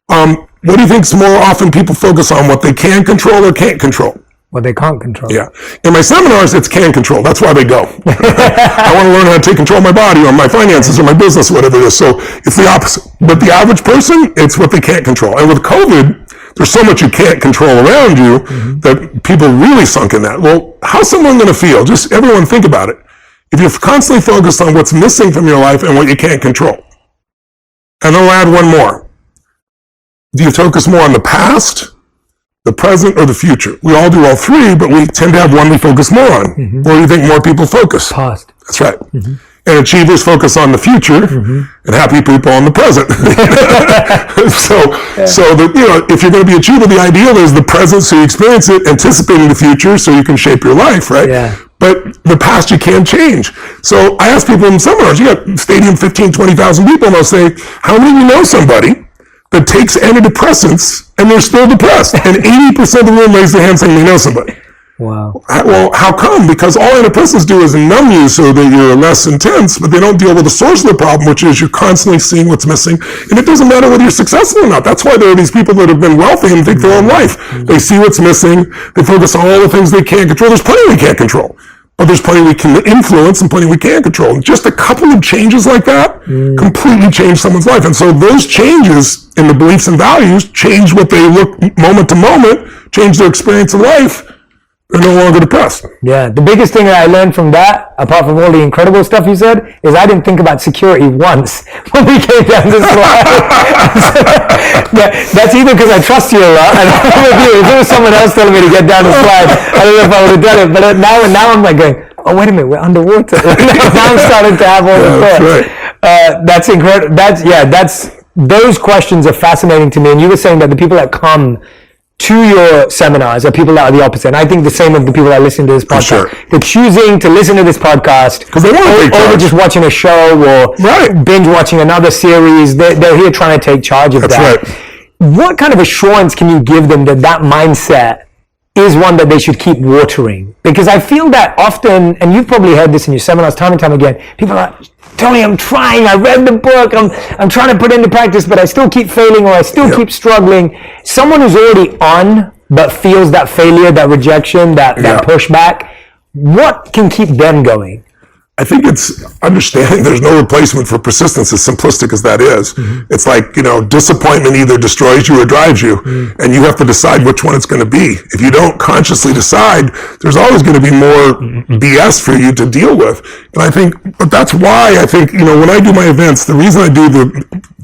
What do you think more often people focus on, what they can control or can't control? What they can't control. Yeah. In my seminars, it's can control. That's why they go. I want to learn how to take control of my body or my finances or my business, whatever it is. So it's the opposite. But the average person, it's what they can't control. And with COVID, there's so much you can't control around you that people really sunk in that. Well, how's someone going to feel? Just everyone think about it. If you're constantly focused on what's missing from your life and what you can't control. And then I'll add one more. Do you focus more on the past, the present, or the future? We all do all 3, but we tend to have one we focus more on. Mm-hmm. Where do you think more people focus? Past. That's right. Mm-hmm. And achievers focus on the future, and happy people on the present. If you're going to be an achiever, the ideal is the present, so you experience it, anticipating the future, so you can shape your life, right? Yeah. But the past you can't change. So I ask people in seminars, you got stadium 15, 20,000 people, and I'll say, how many of you know somebody that takes antidepressants and they're still depressed? And 80% of the room raise their hand saying they know somebody. Wow. Well, how come? Because all antidepressants do is numb you so that you're less intense, but they don't deal with the source of the problem, which is you're constantly seeing what's missing. And it doesn't matter whether you're successful or not. That's why there are these people that have been wealthy and think their own life. They see what's missing. They focus on all the things they can't control. There's plenty they can't control. but there's plenty we can influence and plenty we can't control. And just a couple of changes like that completely change someone's life. And so those changes in the beliefs and values change what they look moment to moment, change their experience of life. They're no longer depressed. Yeah, the biggest thing that I learned from that, apart from all the incredible stuff you said, is I didn't think about security once when we came down this slide. That's either because I trust you a lot, and I'm with you. If it was someone else telling me to get down the slide, I don't know if I would have done it. But now I'm like going, oh, wait a minute, we're underwater. Now I'm starting to have all the thoughts. Right. That's incredible. Those questions are fascinating to me. And you were saying that the people that come to your seminars are people that are the opposite. And I think the same of the people that listen to this podcast. Sure. They're choosing to listen to this podcast because they want to take charge. Over just watching a show or binge watching another series. They're here trying to take charge of that. That's right. What kind of assurance can you give them that that mindset is one that they should keep watering? Because I feel that often, and you've probably heard this in your seminars time and time again, people are like, Tony, I'm trying, I read the book, I'm trying to put it into practice, but I still keep failing or I still keep struggling. Someone who's already on, but feels that failure, that rejection, that pushback, what can keep them going? I think it's understanding there's no replacement for persistence, as simplistic as that is. Mm-hmm. It's like, disappointment either destroys you or drives you, and you have to decide which one it's going to be. If you don't consciously decide, there's always going to be more BS for you to deal with. And but that's why I think, when I do my events, the reason I do the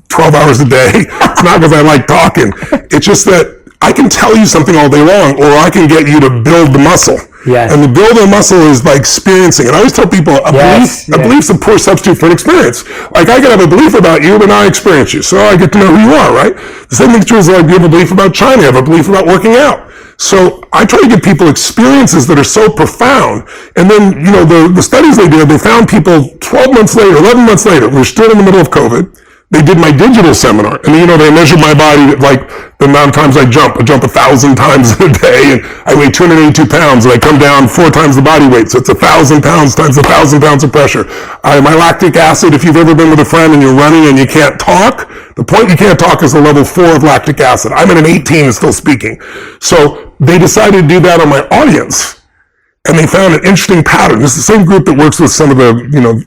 12 hours a day, it's not because I like talking. It's just that I can tell you something all day long, or I can get you to build the muscle. Yes. And the build of muscle is by experiencing. And I always tell people, a belief's a poor substitute for an experience. Like, I can have a belief about you, but not experience you. So I get to know who you are, right? The same thing true is like, you have a belief about China, you have a belief about working out. So I try to give people experiences that are so profound. And then, the studies they did, they found people 12 months later, 11 months later, we're still in the middle of COVID. They did my digital seminar, and they measured my body, like the amount of times I jump 1,000 times a day, and I weigh 282 pounds, and I come down 4 times the body weight, so it's 1,000 pounds times 1,000 pounds of pressure. My lactic acid, if you've ever been with a friend and you're running and you can't talk, the point you can't talk is a level 4 of lactic acid. I'm at an 18 and still speaking. So they decided to do that on my audience. And they found an interesting pattern. This is the same group that works with some of the,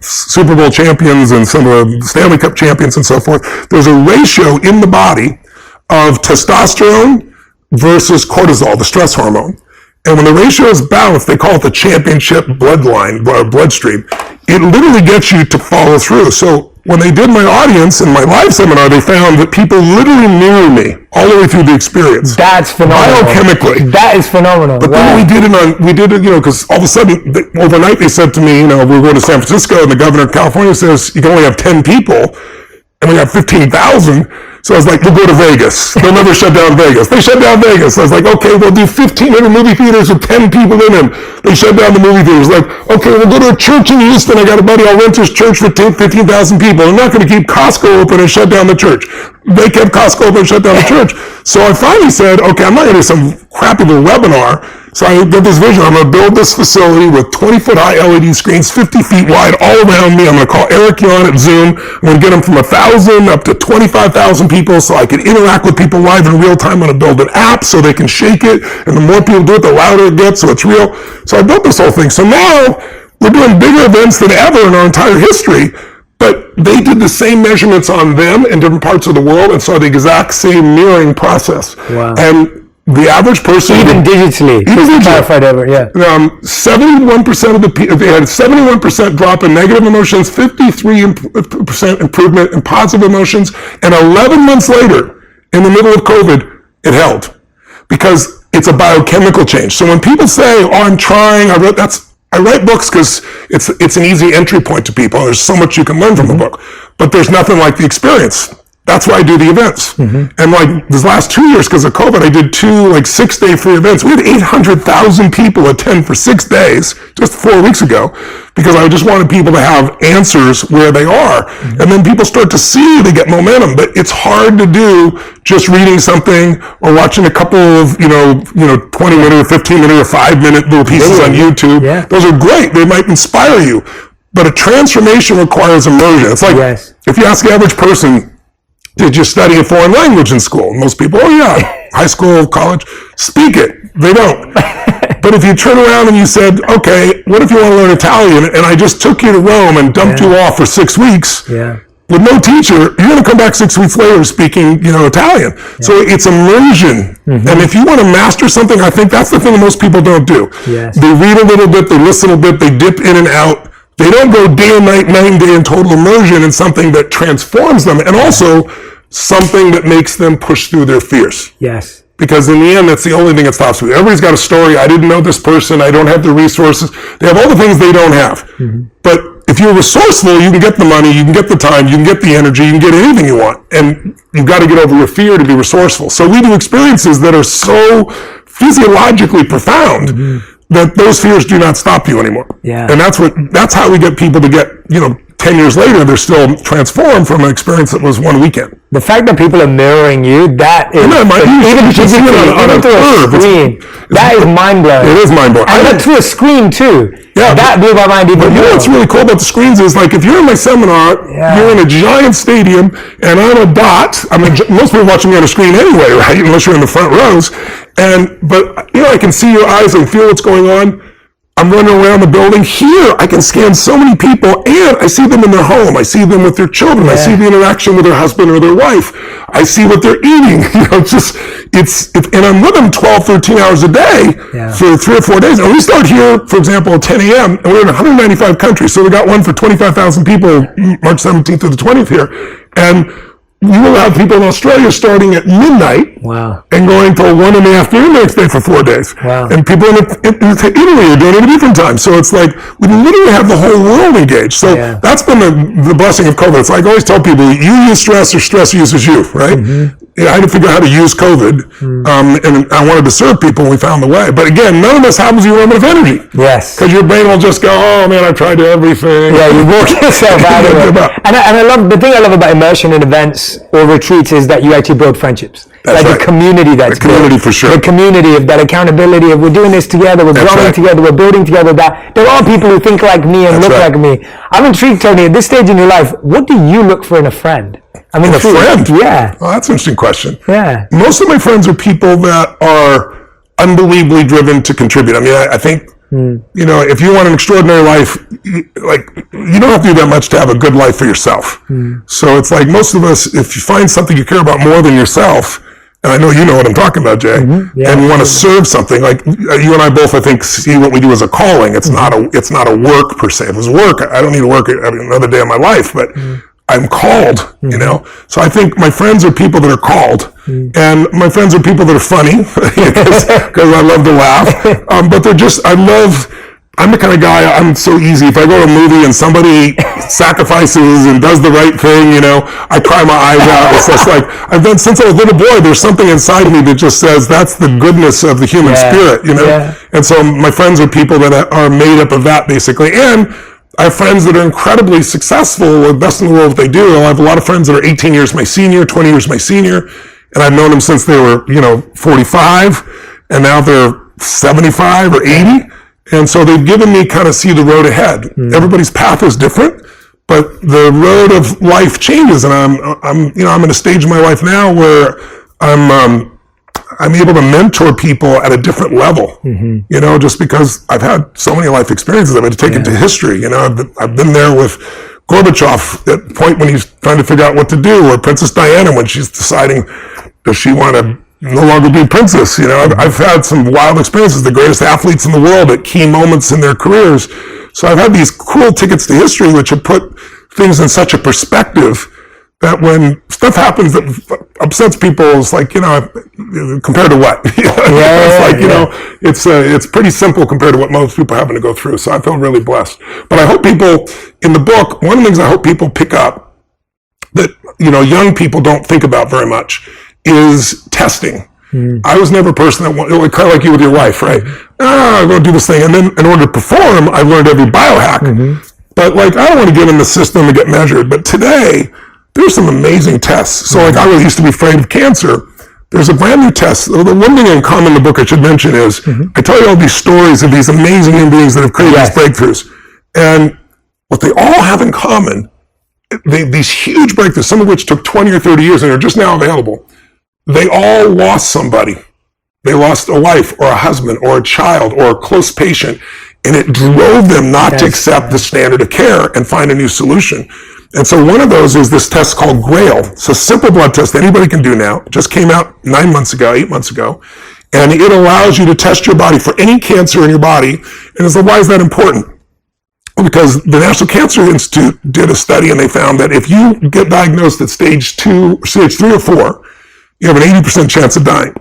Super Bowl champions and some of the Stanley Cup champions and so forth. There's a ratio in the body of testosterone versus cortisol, the stress hormone. And when the ratio is balanced, they call it the championship bloodstream. It literally gets you to follow through. So when they did my audience in my live seminar, they found that people literally mirror me all the way through the experience. That's phenomenal. Biochemically. That is phenomenal. But then we did it, because all of a sudden, overnight they said to me, we're going to San Francisco, and the governor of California says, you can only have 10 people, and we have 15,000. So I was like, we'll go to Vegas. They'll never shut down Vegas. They shut down Vegas. I was like, okay, we'll do 1,500 movie theaters with 10 people in them. They shut down the movie theaters. Like, okay, we'll go to a church in Houston. I got a buddy, I'll rent his church for 15,000 people. I'm not going to keep Costco open and shut down the church. They kept Costco open and shut down the church. So I finally said, okay, I'm not going to do some crappy little webinar. So I did this vision. I'm going to build this facility with 20-foot high LED screens, 50 feet wide, all around me. I'm going to call Eric Yuan at Zoom. I'm going to get them from 1,000 up to 25,000 people so I can interact with people live in real time. I'm going to build an app so they can shake it. And the more people do it, the louder it gets, so it's real. So I built this whole thing. So now we're doing bigger events than ever in our entire history. But they did the same measurements on them in different parts of the world and saw the exact same mirroring process. Wow. And the average person, even digitally, 71% of the people, they had 71% drop in negative emotions, 53% improvement in positive emotions, and 11 months later, in the middle of COVID, it held because it's a biochemical change. So when people say, "Oh, I'm trying," I write books because it's an easy entry point to people. There's so much you can learn from a book, but there's nothing like the experience. That's why I do the events. And like these last 2 years, because of COVID, I did 2 6-day free events. We had 800,000 people attend for 6 days just 4 weeks ago, because I just wanted people to have answers where they are. And then people start to see, they get momentum. But it's hard to do just reading something or watching a couple of 20-minute or 15-minute or 5-minute little pieces on YouTube. Yeah. Those are great. They might inspire you. But a transformation requires immersion. It's like if you ask the average person, did you study a foreign language in school? Most people, high school, college, speak it. They don't. But if you turn around and you said, okay, what if you want to learn Italian? And I just took you to Rome and dumped you off for 6 weeks. With no teacher, you're going to come back 6 weeks later speaking, Italian. So it's immersion. And if you want to master something, I think that's the thing that most people don't do. They read a little bit, they listen a bit, they dip in and out. They don't go day and night and day in total immersion in something that transforms them, and also something that makes them push through their fears. Because in the end, that's the only thing that stops me. Everybody's got a story. I didn't know this person. I don't have the resources. They have all the things they don't have. But if you're resourceful, you can get the money, you can get the time, you can get the energy, you can get anything you want. And you've got to get over your fear to be resourceful. So we do experiences that are so physiologically profound that those fears do not stop you anymore. And that's how we get people to get, 10 years later, they're still transformed from an experience that was one weekend. The fact that people are mirroring you, that is, even through a screen, that is mind-blowing. It is mind-blowing. And through a screen, too. That blew my mind even more. What's really cool about the screens is, like, if you're in my seminar, you're in a giant stadium, and I'm a dot. Most people watching me on a screen anyway, right? Unless you're in the front rows. But I can see your eyes and feel what's going on. I'm running around the building. Here, I can scan so many people, and I see them in their home. I see them with their children. I see the interaction with their husband or their wife. I see what they're eating. And I'm with them 12, 13 hours a day for 3 or 4 days. And we start here, for example, at 10 a.m., and we're in 195 countries. So we got one for 25,000 people, March 17th through the 20th here. And you will have people in Australia starting at midnight and going till 1 in the afternoon the next day for 4 days. And people in Italy are doing it at a different time. So it's like we literally have the whole world engaged. So that's been the blessing of COVID. It's like I always tell people, you use stress or stress uses you, right? I had to figure out how to use COVID, and I wanted to serve people, and we found the way. But again, none of this happens when you run out of energy. Because your brain will just go, oh man, I've tried everything. You walk yourself out of it. And I love, the thing I love about immersion in events or retreats is that you actually build friendships. That's like the community that's the community built. For sure. The community of that accountability of we're doing this together, we're growing together, we're building together. That there are people who think like me and look like me. I'm intrigued, Tony, at this stage in your life, what do you look for in a friend? A friend? Yeah. Well, that's an interesting question. Yeah. Most of my friends are people that are unbelievably driven to contribute. I think, if you want an extraordinary life, you don't have to do that much to have a good life for yourself. So it's like most of us, if you find something you care about more than yourself, and I know you know what I'm talking about, Jay, and you want to serve something, like you and I both, I think, see what we do as a calling. It's not a work per se. If it was work, I don't need to work another day of my life, but I'm called, So I think my friends are people that are called, and my friends are people that are funny because I love to laugh. But I'm the kind of guy, I'm so easy. If I go to a movie and somebody sacrifices and does the right thing, I cry my eyes out. It's just like, I've done since I was a little boy, there's something inside of me that just says that's the goodness of the human spirit, And so my friends are people that are made up of that, basically. And I have friends that are incredibly successful, the best in the world what they do. I have a lot of friends that are 18 years my senior, 20 years my senior, and I've known them since they were, 45, and now they're 75 or 80. And so they've given me kind of see the road ahead. Everybody's path is different, but the road of life changes. And I'm in a stage in my life now where I'm able to mentor people at a different level, just because I've had so many life experiences. I've had to take it to history. I've been there with Gorbachev at the point when he's trying to figure out what to do, or Princess Diana when she's deciding, does she want to no longer be princess? I've had some wild experiences, the greatest athletes in the world at key moments in their careers. So I've had these cool tickets to history, which have put things in such a perspective that when stuff happens that upsets people, it's like, compared to what? It's pretty simple compared to what most people are having to go through. So I feel really blessed. But I hope people, in the book, one of the things I hope people pick up that, young people don't think about very much is testing. I was never a person that kind of like you with your wife, right? I'm going to do this thing. And then in order to perform, I've learned every biohack. But I don't want to get in the system to get measured. But today, there's some amazing tests. So I really used to be afraid of cancer. There's a brand new test. The one thing in common in the book I should mention is I tell you all these stories of these amazing human beings that have created these breakthroughs. And what they all have in common, these huge breakthroughs, some of which took 20 or 30 years and are just now available, they all lost somebody They lost a wife or a husband or a child or a close patient, and it drove them not to accept the standard of care and find a new solution. And so one of those is this test called GRAIL. It's a simple blood test anybody can do now. It just came out 8 months ago. And it allows you to test your body for any cancer in your body. And so why is that important? Because the National Cancer Institute did a study, and they found that if you get diagnosed at stage 3 or 4, you have an 80% chance of dying.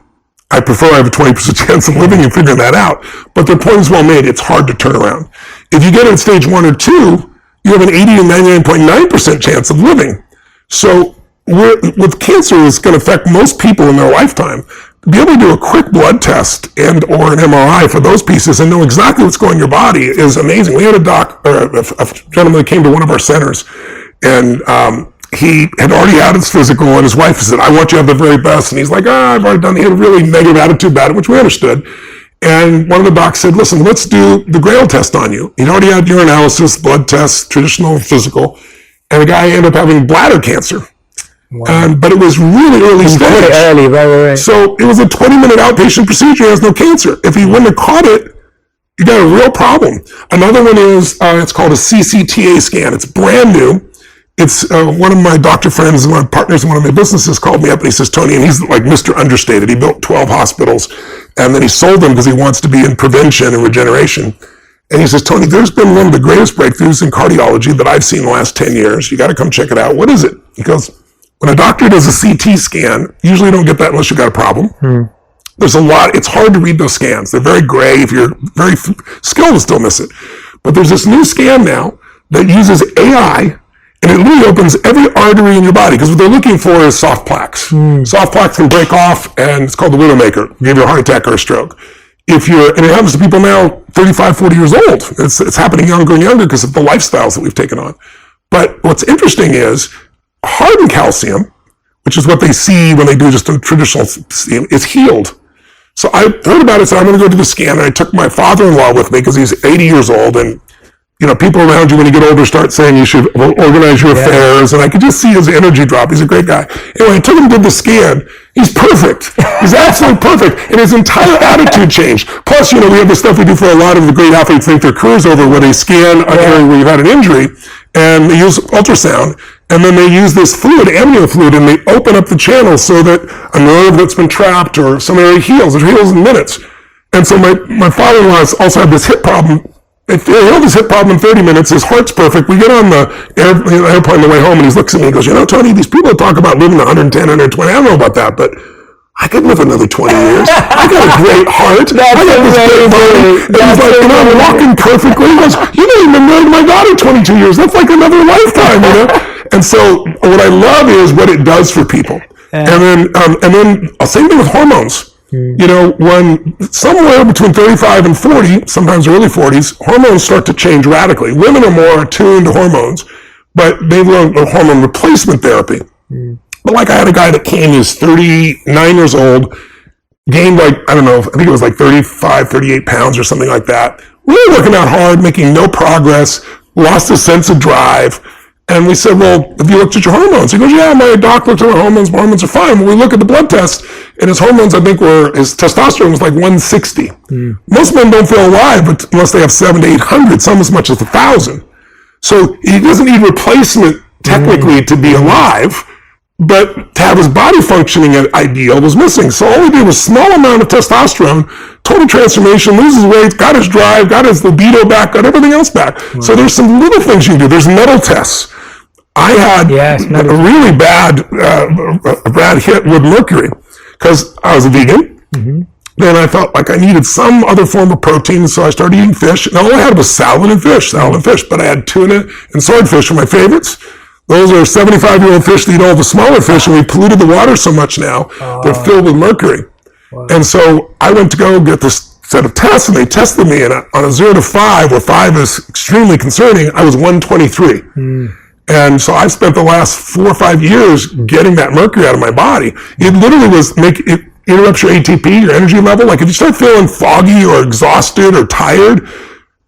I prefer I have a 20% chance of living and figuring that out. But their point is well made. It's hard to turn around. If you get it at stage 1 or 2, you have an 80 to 99.9% chance of living. So with cancer, it's going to affect most people in their lifetime. To be able to do a quick blood test and or an MRI for those pieces and know exactly what's going in your body is amazing. We had a gentleman that came to one of our centers, and he had already had his physical, and his wife said, "I want you to have the very best." And he's like, "I've already done." He had a really negative attitude about it, which we understood. And one of the docs said, "Listen, let's do the GRAIL test on you." He'd already had urinalysis, blood tests, traditional physical, and the guy ended up having bladder cancer. Wow. But it was really early stage. Early, right. So it was a 20-minute outpatient procedure. He has no cancer. If he wouldn't have caught it, you got a real problem. Another one is, it's called a CCTA scan. It's brand new. It's one of my doctor friends and my partners in one of my businesses called me up and he says, "Tony," and he's like Mr. Understated. He built 12 hospitals and then he sold them because he wants to be in prevention and regeneration. And he says, "Tony, there's been one of the greatest breakthroughs in cardiology that I've seen in the last 10 years. You got to come check it out." "What is it?" He goes, "When a doctor does a CT scan, usually you don't get that unless you've got a problem. There's a lot, it's hard to read those scans. They're very gray. If you're very skilled, you'll still miss it. But there's this new scan now that uses AI, and it literally opens every artery in your body, because what they're looking for is soft plaques. Soft plaques can break off, and it's called the widowmaker, give you a heart attack or a stroke. And it happens to people now 35, 40 years old. It's happening younger and younger because of the lifestyles that we've taken on. But what's interesting is, hardened calcium, which is what they see when they do just a traditional scan, is healed. So I heard about it, so I'm going to go to the scan, and I took my father-in-law with me because he's 80 years old, and people around you when you get older start saying you should organize your affairs, and I could just see his energy drop. He's a great guy. Anyway, I took him to the scan. He's perfect. He's absolutely perfect, and his entire attitude changed. Plus, we have the stuff we do for a lot of the great athletes think their careers over, where they scan an area where you've had an injury, and they use ultrasound, and then they use this fluid, amnio fluid, and they open up the channel so that a nerve that's been trapped or some area heals. It heals in minutes. And so my father-in-law also had this hip problem. He healed his hip problem in 30 minutes. His heart's perfect. We get on the airplane on the way home, and he looks at me and goes, "Tony, these people talk about living 110, 120. I don't know about that, but I could live another 20 years. I got a great heart. I got this great body." And he's like, "I'm walking perfectly." He goes, "You know, you've been married to my daughter 22 years. That's like another lifetime, And so what I love is what it does for people. And then same thing with hormones. When somewhere between 35 and 40, sometimes early 40s, hormones start to change radically. Women are more attuned to hormones, but they learn hormone replacement therapy. But like I had a guy that came, he was 39 years old, gained I think it was 35, 38 pounds or something like that. Really working out hard, making no progress, lost his sense of drive. And we said, "Well, have you looked at your hormones?" He goes, "Yeah, my doc looked at my hormones. My hormones are fine." When we look at the blood test, and his hormones, his testosterone was 160. Most men don't feel alive unless they have 700 to 800, some as much as 1,000. So he doesn't need replacement technically to be alive, but to have his body functioning at ideal was missing. So all he did was small amount of testosterone, total transformation, loses weight, got his drive, got his libido back, got everything else back. So there's some little things you can do. There's metal tests. I had a really bad hit with mercury because I was a vegan. Then I felt like I needed some other form of protein, so I started eating fish. And all I had was salad and fish. But I had tuna and swordfish were my favorites. Those are 75-year-old fish that eat all the smaller fish, and we polluted the water so much now, they're filled with mercury. And so I went to go get this set of tests, and they tested me, and on a 0 to 5, where 5 is extremely concerning, I was 123. And so I've spent the last 4 or 5 years getting that mercury out of my body. It literally it interrupts your ATP, your energy level. Like if you start feeling foggy or exhausted or tired,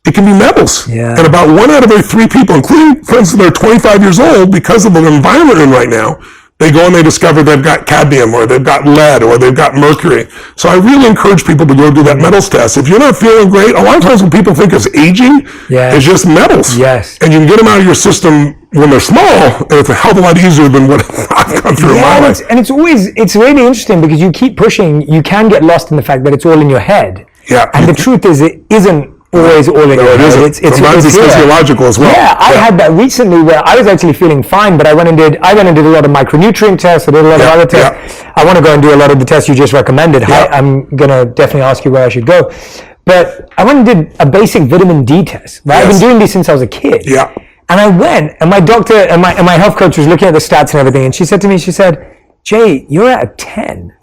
it can be metals. And about 1 out of every 3 people, including friends that are 25 years old, because of the environment we're in right now, they go and they discover they've got cadmium or they've got lead or they've got mercury. So I really encourage people to go do that metals test. If you're not feeling great, a lot of times what people think is aging is just metals. Yes. And you can get them out of your system when they're small, and it's a hell of a lot easier than what I've gone through in my life. And it's really interesting because you keep pushing, you can get lost in the fact that it's all in your head. Yeah. And the truth is, it isn't always all in your head. It's sometimes it's physiological as well. Yeah, I had that recently where I was actually feeling fine, but I went and did a lot of micronutrient tests, I did a lot of other tests. I want to go and do a lot of the tests you just recommended. I'm going to definitely ask you where I should go. But I went and did a basic vitamin D test, right? I've been doing these since I was a kid. Yeah. And I went, and my doctor and my health coach was looking at the stats and everything, and she said to me, Jay, you're at a 10.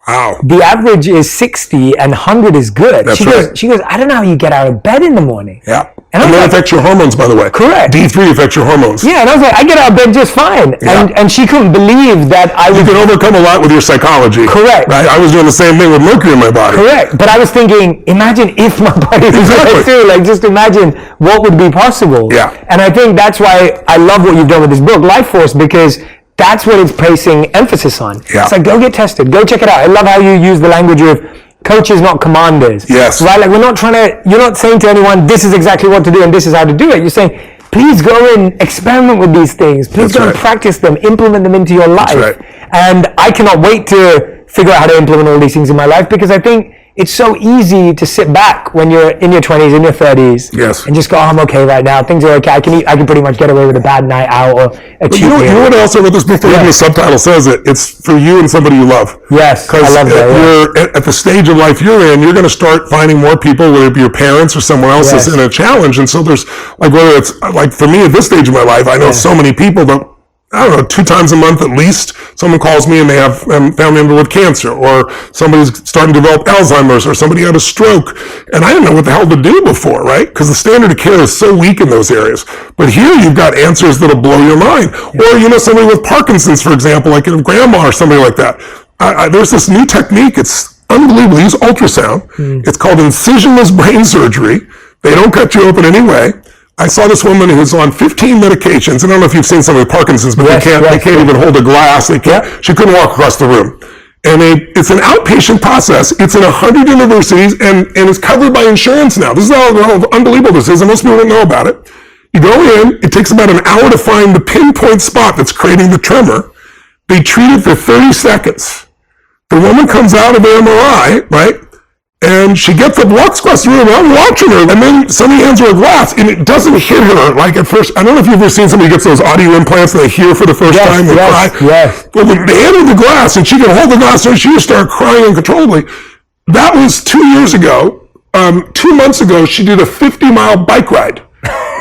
Wow. The average is 60 and 100 is good. That's She goes, I don't know how you get out of bed in the morning. Yeah. And that affects your hormones, by the way. Correct. D3 affects your hormones. Yeah, and I was like, I get out of bed just fine. Yeah. And she couldn't believe that I was... You can overcome a lot with your psychology. Correct. Right? I was doing the same thing with mercury in my body. Correct. But I was thinking, imagine if my body was like too. Like, just imagine what would be possible. Yeah. And I think that's why I love what you've done with this book, Life Force, because that's what it's placing emphasis on. Yeah. It's like, go get tested. Go check it out. I love how you use the language of coaches, not commanders. Yes. Right? Like, you're not saying to anyone, this is exactly what to do and this is how to do it. You're saying, please go and experiment with these things. Please go and practice them, implement them into your life. That's right. And I cannot wait to figure out how to implement all these things in my life, because I think it's so easy to sit back when you're in your 20s, in your 30s, yes, and just go, oh, I'm okay right now. Things are okay. I can pretty much get away with a bad night out or a cheap meal. You know what else I read this book for? Even the subtitle says it. It's for you and somebody you love. Yes, I love that. You're at the stage of life you're in, you're going to start finding more people, whether it be your parents or someone else, is in a challenge. And so there's, like, whether it's, like, for me at this stage of my life, I know so many people that, I don't know, 2 times a month at least, someone calls me and they have a family member with cancer, or somebody's starting to develop Alzheimer's, or somebody had a stroke. And I didn't know what the hell to do before, right? Because the standard of care is so weak in those areas. But here you've got answers that'll blow your mind. Or, somebody with Parkinson's, for example, like a grandma or somebody like that. There's this new technique. It's unbelievable. They use ultrasound. It's called incisionless brain surgery. They don't cut you open anyway. I saw this woman who's on 15 medications. I don't know if you've seen somebody with Parkinson's, but they can't even hold a glass. She couldn't walk across the room. And it's an outpatient process. It's in 100 universities and it's covered by insurance now. This is how unbelievable this is, and most people don't know about it. You go in, it takes about an hour to find the pinpoint spot that's creating the tremor. They treat it for 30 seconds. The woman comes out of the MRI, right? And she gets up, walks across the room, and I'm watching her, and then somebody hands her a glass, and it doesn't hit her like at first. I don't know if you've ever seen somebody gets those audio implants and they hear for the first time, they cry. Yes. Well, they hand her the glass, and she can hold the glass, and she just started crying uncontrollably. That was 2 years ago. 2 months ago, she did a 50-mile bike ride,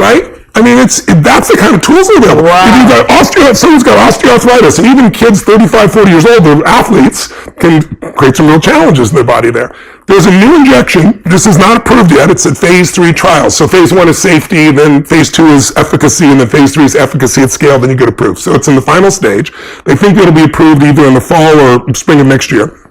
right? I mean, that's the kind of tools available. Wow. If you've got someone's got osteoarthritis, and even kids 35, 40 years old, the athletes, can create some real challenges in their body there. There's a new injection. This is not approved yet. It's at phase 3 trials. So phase 1 is safety, then phase 2 is efficacy, and then phase 3 is efficacy at scale, then you get approved. So it's in the final stage. They think it'll be approved either in the fall or spring of next year.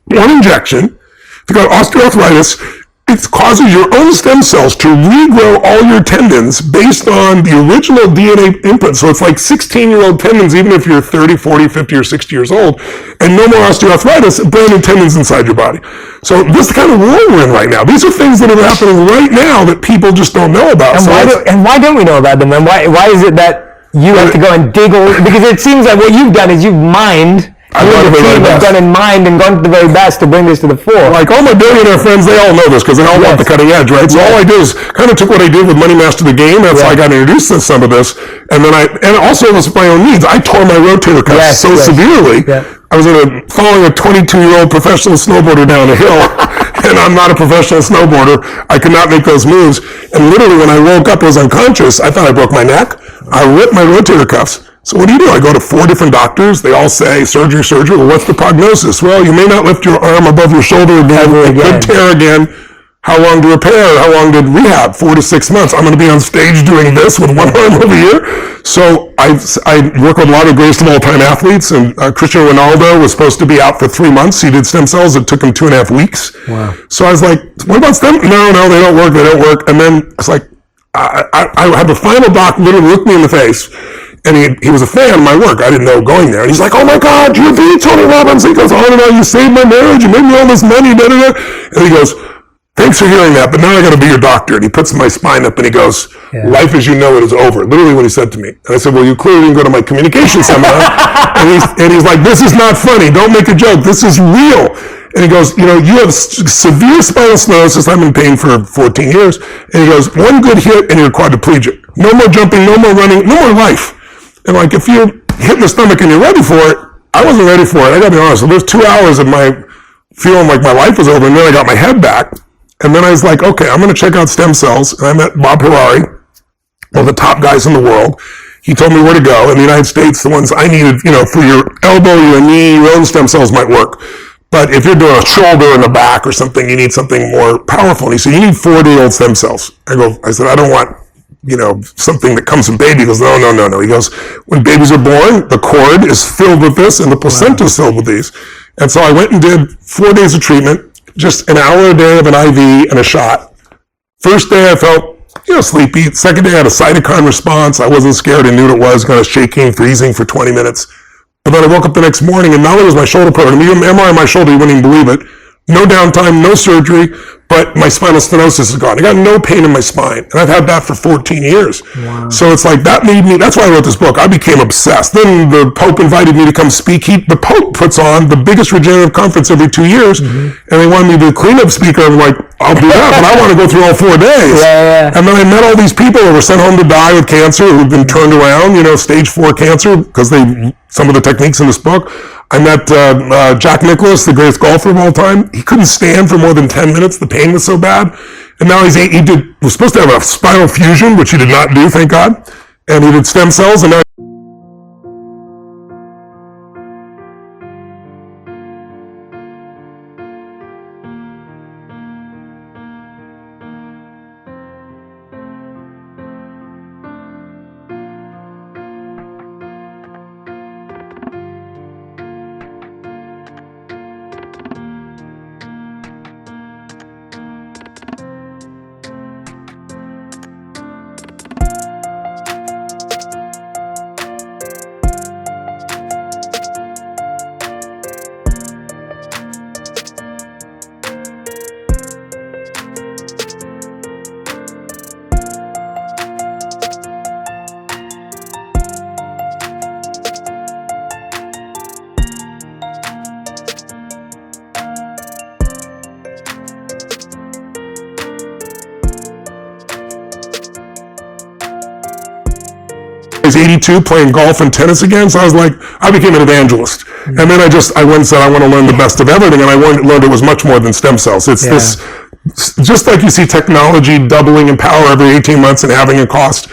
One injection, if you've got osteoarthritis, it causes your own stem cells to regrow all your tendons based on the original DNA input. So it's like 16-year-old tendons, even if you're 30, 40, 50, or 60 years old, and no more osteoarthritis, brand new tendons inside your body. So this is the kind of world we're in right now. These are things that are happening right now that people just don't know about. And why don't we know about them? And why is it that you have to go and dig all? Because it seems like what you've done is you've mined. I've gone in mind and gone to the very best to bring this to the fore. Like all my billionaire friends, they all know this because they all want the cutting edge, right? So all I do is kind of took what I did with Money Master the Game. That's how I got introduced to some of this. And then and also with my own needs, I tore my rotator cuff so severely. Yeah. I was following a 22-year-old professional snowboarder down a hill, and I'm not a professional snowboarder. I could not make those moves. And literally when I woke up, I was unconscious. I thought I broke my neck. I ripped my rotator cuffs. So what do? I go to 4 different doctors. They all say, surgery. Well, what's the prognosis? Well, you may not lift your arm above your shoulder again. It could tear again. How long to repair? How long to rehab? 4 to 6 months. I'm going to be on stage doing this with one arm over here. So I work with a lot of greatest of all-time athletes, and Cristiano Ronaldo was supposed to be out for 3 months. He did stem cells. It took him 2.5 weeks. Wow. So I was like, what about stem? No, they don't work. And then it's like, I had the final doc literally look me in the face And he was a fan of my work. I didn't know going there. And he's like, oh my God, you're the Tony Robbins. He goes, oh no, you saved my marriage. You made me all this money. Da, da, da. And he goes, thanks for hearing that, but now I got to be your doctor. And he puts my spine up and he goes, life as you know it is over. Literally what he said to me. And I said, well, you clearly didn't go to my communication seminar. and he's like, this is not funny. Don't make a joke. This is real. And he goes, you know, you have severe spinal stenosis. I'm in pain for 14 years. And he goes, one good hit and you're quadriplegic. No more jumping, no more running, no more life. And like, if you hit in the stomach and you're ready for it, I wasn't ready for it. I got to be honest. So there's 2 hours of my feeling like my life was over, and then I got my head back. And then I was like, okay, I'm going to check out stem cells. And I met Bob Harari, one of the top guys in the world. He told me where to go. In the United States, the ones I needed, you know, for your elbow, your knee, your own stem cells might work. But if you're doing a shoulder and a back or something, you need something more powerful. And he said, you need 4-day-old stem cells. I said, I don't want, you know, something that comes from baby. He goes, no. He goes, when babies are born, the cord is filled with this and the placenta is filled with these. And so I went and did 4 days of treatment, just an hour a day of an IV and a shot. First day I felt, you know, sleepy. Second day I had a cytokine response. I wasn't scared. I knew what it was, kind of shaking, freezing for 20 minutes. But then I woke up the next morning and not only was my shoulder program, even MRI on my shoulder, you wouldn't even believe it. No downtime, no surgery, but my spinal stenosis is gone. I got no pain in my spine, and I've had that for 14 years. Wow. So it's like, that made me, that's why I wrote this book. I became obsessed. Then the Pope invited me to come speak. The Pope puts on the biggest regenerative conference every 2 years, and they wanted me to be the cleanup speaker. I'm like, I'll do that, but I want to go through all 4 days. And then I met all these people who were sent home to die with cancer, who've been turned around, you know, stage 4 cancer, because some of the techniques in this book. I met Jack Nicklaus, the greatest golfer of all time. He couldn't stand for more than 10 minutes. The pain was so bad. And now was supposed to have a spinal fusion, which he did not do, thank God. And he did stem cells, and now I was 82 playing golf and tennis again, so I was like, I became an evangelist. And then I went and said, I want to learn the best of everything, and I learned it was much more than stem cells. It's this, just like you see technology doubling in power every 18 months and having a cost,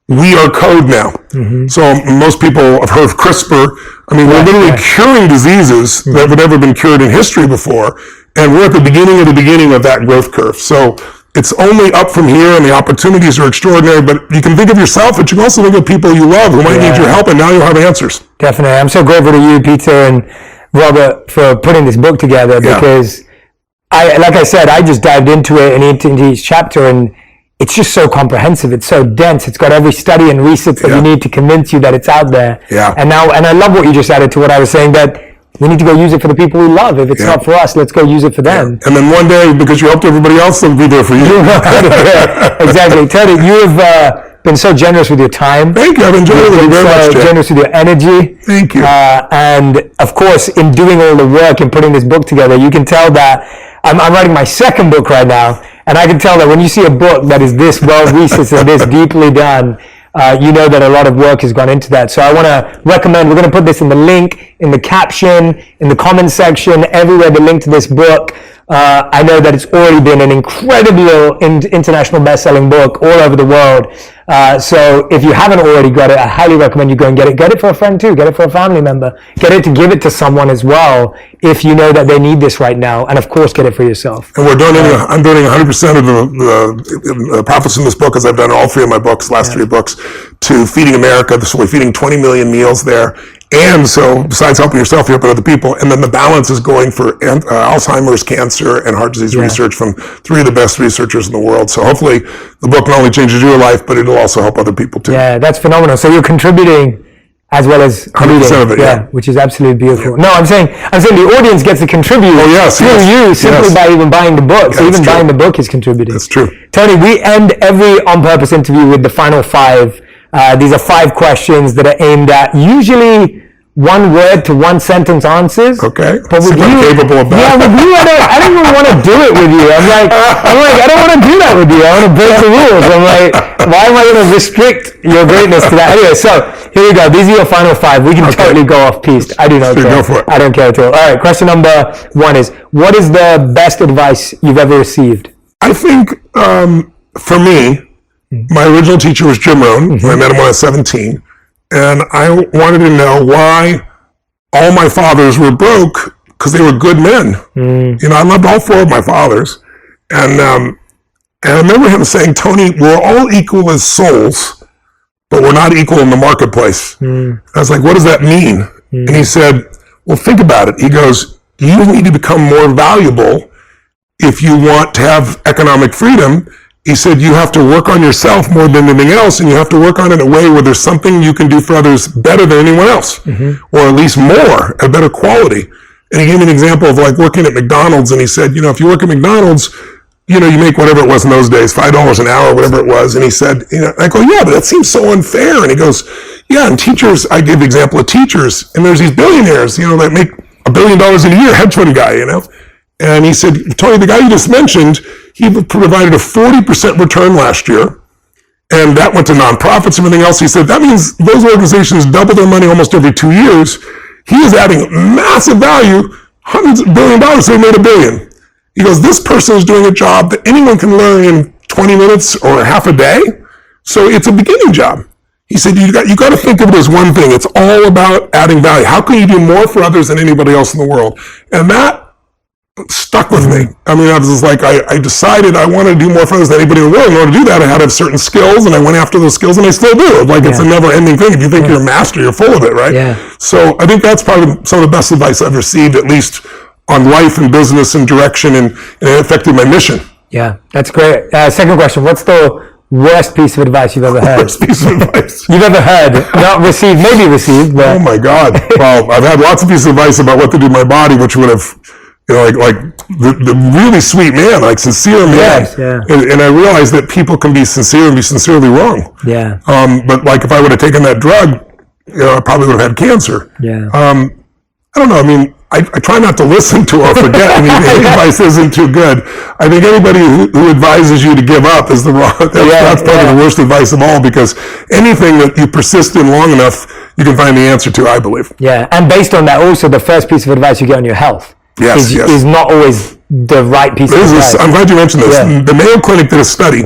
we are code now. So most people have heard of CRISPR. I mean, we're literally curing diseases that have never been cured in history before, and we're at the beginning of that growth curve. So it's only up from here, and the opportunities are extraordinary, but you can think of yourself, but you can also think of people you love who might need your help, and now you'll have answers. Definitely. I'm so grateful to you, Peter and Robert, for putting this book together, because like I said, I just dived into it and into each chapter, and it's just so comprehensive. It's so dense. It's got every study and research that you need to convince you that it's out there. And I love what you just added to what I was saying, that we need to go use it for the people we love. If it's not for us, let's go use it for them. And then one day, because you helped everybody else, they'll be there for you. Exactly. Tony, you have been so generous with your time. Thank you. I've enjoyed it very much. So generous with your energy. Thank you. And of course, in doing all the work and putting this book together, you can tell that I'm writing my second book right now, and I can tell that when you see a book that is this well researched and this deeply done, you know that a lot of work has gone into that. So I want to recommend, we're going to put this in the link, in the caption, in the comment section, everywhere, the link to this book. I know that it's already been an incredible international best-selling book all over the world. So if you haven't already got it, I highly recommend you go and get it. Get it for a friend too. Get it for a family member. Get it to give it to someone as well if you know that they need this right now. And of course, get it for yourself. And I'm donating 100% of the profits in this book, as I've done all 3 of my books, last 3 books, to Feeding America. So we're feeding 20 million meals there. And so besides helping yourself, you're helping other people. And then the balance is going for Alzheimer's, cancer, and heart disease research from 3 of the best researchers in the world. So hopefully the book not only changes your life, but it'll also help other people too. Yeah, that's phenomenal. So you're contributing as well as 100% of it, which is absolutely beautiful. No, I'm saying the audience gets to contribute through you simply by even buying the book. So even buying the book is contributing. That's true. Tony, we end every On Purpose interview with the final 5. These are 5 questions that are aimed at usually 1 word to 1 sentence answers. Okay. But with you, capable of that. Yeah, with you, I don't even want to do it with you. I'm like, I don't want to do that with you. I want to break the rules. I'm like, why am I going to restrict your greatness to that? Anyway, so here we go. These are your final 5. We can totally go off piste. I do not care. Go for it. I don't care at all. All right. Question number 1 is, what is the best advice you've ever received? I think for me, my original teacher was Jim Rohn. I met him when I was 17. And I wanted to know why all my fathers were broke, because they were good men. You know, I loved all 4 of my fathers. And I remember him saying, Tony, we're all equal as souls, but we're not equal in the marketplace. I was like, what does that mean? And he said, well, think about it. He goes, you need to become more valuable if you want to have economic freedom. He said, you have to work on yourself more than anything else, and you have to work on it in a way where there's something you can do for others better than anyone else, or at least more, a better quality. And he gave me an example of like working at McDonald's, and he said, you know, if you work at McDonald's, you know, you make whatever it was in those days, $5 an hour, whatever it was. And he said, you know, I go, yeah, but that seems so unfair. And he goes, yeah, and teachers, I gave the example of teachers, and there's these billionaires, you know, that make $1 billion a year, hedge fund guy, you know. And he said, Tony, the guy you just mentioned, he provided a 40% return last year, and that went to nonprofits and everything else. He said, that means those organizations double their money almost every 2 years. He is adding massive value, hundreds of $1 billion, so he made $1 billion. He goes, this person is doing a job that anyone can learn in 20 minutes or half a day, so it's a beginning job. He said, you got to think of it as one thing. It's all about adding value. How can you do more for others than anybody else in the world? And that stuck with me. I mean, I was just like, I decided I wanted to do more for others than anybody in the world. In order to do that, I had to have certain skills, and I went after those skills, and I still do. Like, it's a never-ending thing. If you think you're a master, you're full of it, right? Yeah. So I think that's probably some of the best advice I've received, at least on life and business and direction, and it affected my mission. Yeah, that's great. Second question, what's the worst piece of advice you've ever heard? Worst piece of advice you've ever heard, not received, maybe received, but... Oh my God. Well, I've had lots of pieces of advice about what to do with my body, which would have, you know, like the really sweet man, like sincere man. Yes, yeah. And I realized that people can be sincere and be sincerely wrong. Yeah. But like if I would have taken that drug, you know, I probably would have had cancer. Yeah. I don't know. I mean, I try not to listen to or forget. I mean, advice isn't too good. I think anybody who advises you to give up is the wrong. That's probably the worst advice of all, because anything that you persist in long enough, you can find the answer to, I believe. Yeah, and based on that, also the first piece of advice you get on your health is not always the right piece of advice. I'm glad you mentioned this. Yeah. The Mayo Clinic did a study.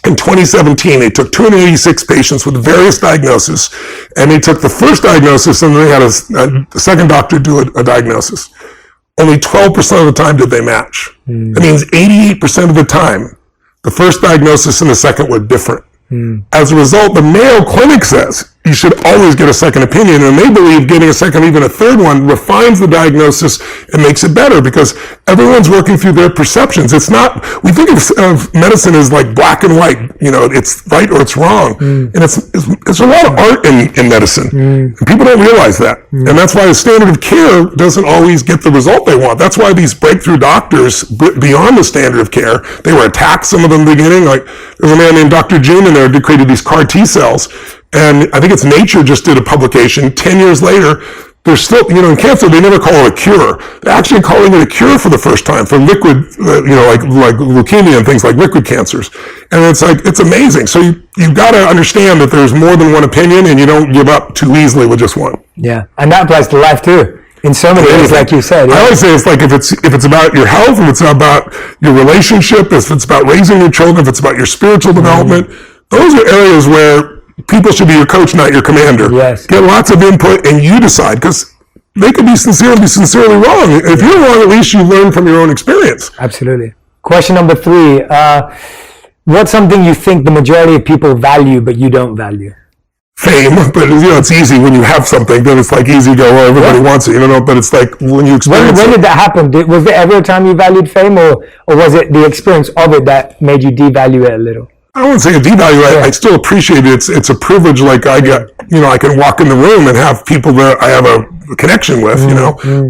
In 2017, they took 286 patients with various diagnoses, and they took the first diagnosis, and they had a second doctor do a diagnosis. Only 12% of the time did they match. That means 88% of the time, the first diagnosis and the second were different. As a result, the Mayo Clinic says you should always get a second opinion, and they believe getting a second, even a third one, refines the diagnosis and makes it better, because everyone's working through their perceptions. It's not, we think of medicine as like black and white, you know, it's right or it's wrong. And it's a lot of art in medicine. And people don't realize that. And that's why the standard of care doesn't always get the result they want. That's why these breakthrough doctors, beyond the standard of care, they were attacked, some of them in the beginning. Like, there's a man named Dr. June in there who created these CAR T cells. And I think it's Nature just did a publication 10 years later. They're still, you know, in cancer, they never call it a cure. They're actually calling it a cure for the first time for liquid, you know, like leukemia and things like liquid cancers. And it's like, it's amazing. So you've got to understand that there's more than one opinion, and you don't give up too easily with just one. Yeah. And that applies to life too. In so many ways, like you said. Yeah. I always say it's like if it's about your health, if it's about your relationship, if it's about raising your children, if it's about your spiritual development, those are areas where people should be your coach, not your commander. Yes. Get lots of input and you decide, because they could be sincere and be sincerely wrong. If you're wrong, at least you learn from your own experience. Absolutely. Question number 3. What's something you think the majority of people value but you don't value? fame, but it's easy when you have something. Then it's like easy to go, well, everybody wants it, But it's like when you experience. When did that happen? Was there ever a time you valued fame, or was it the experience of it that made you devalue it a little? I wouldn't say a devalue. I still appreciate it. It's a privilege. Like I get, I can walk in the room and have people that I have a connection with,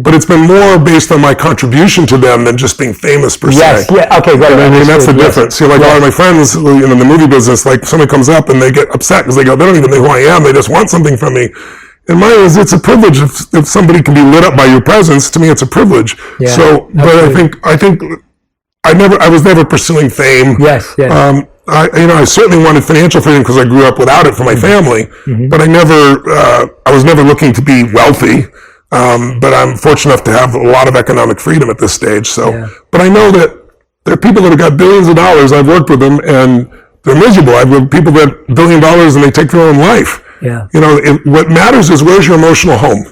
But it's been more based on my contribution to them than just being famous per se. Yes. Yeah. Okay. Got it. I mean, that's the difference. See, like a lot of my friends in the movie business, like somebody comes up and they get upset because they don't even know who I am. They just want something from me. And mine is, it's a privilege if somebody can be lit up by your presence. To me, it's a privilege. Yeah, so, but I think I was never pursuing fame. Yes. Yes. I certainly wanted financial freedom because I grew up without it for my family, but I was never looking to be wealthy. But I'm fortunate enough to have a lot of economic freedom at this stage. So, but I know that there are people that have got billions of dollars. I've worked with them and they're miserable. I've worked with people that have $1 billion and they take their own life. Yeah. What matters is where's your emotional home.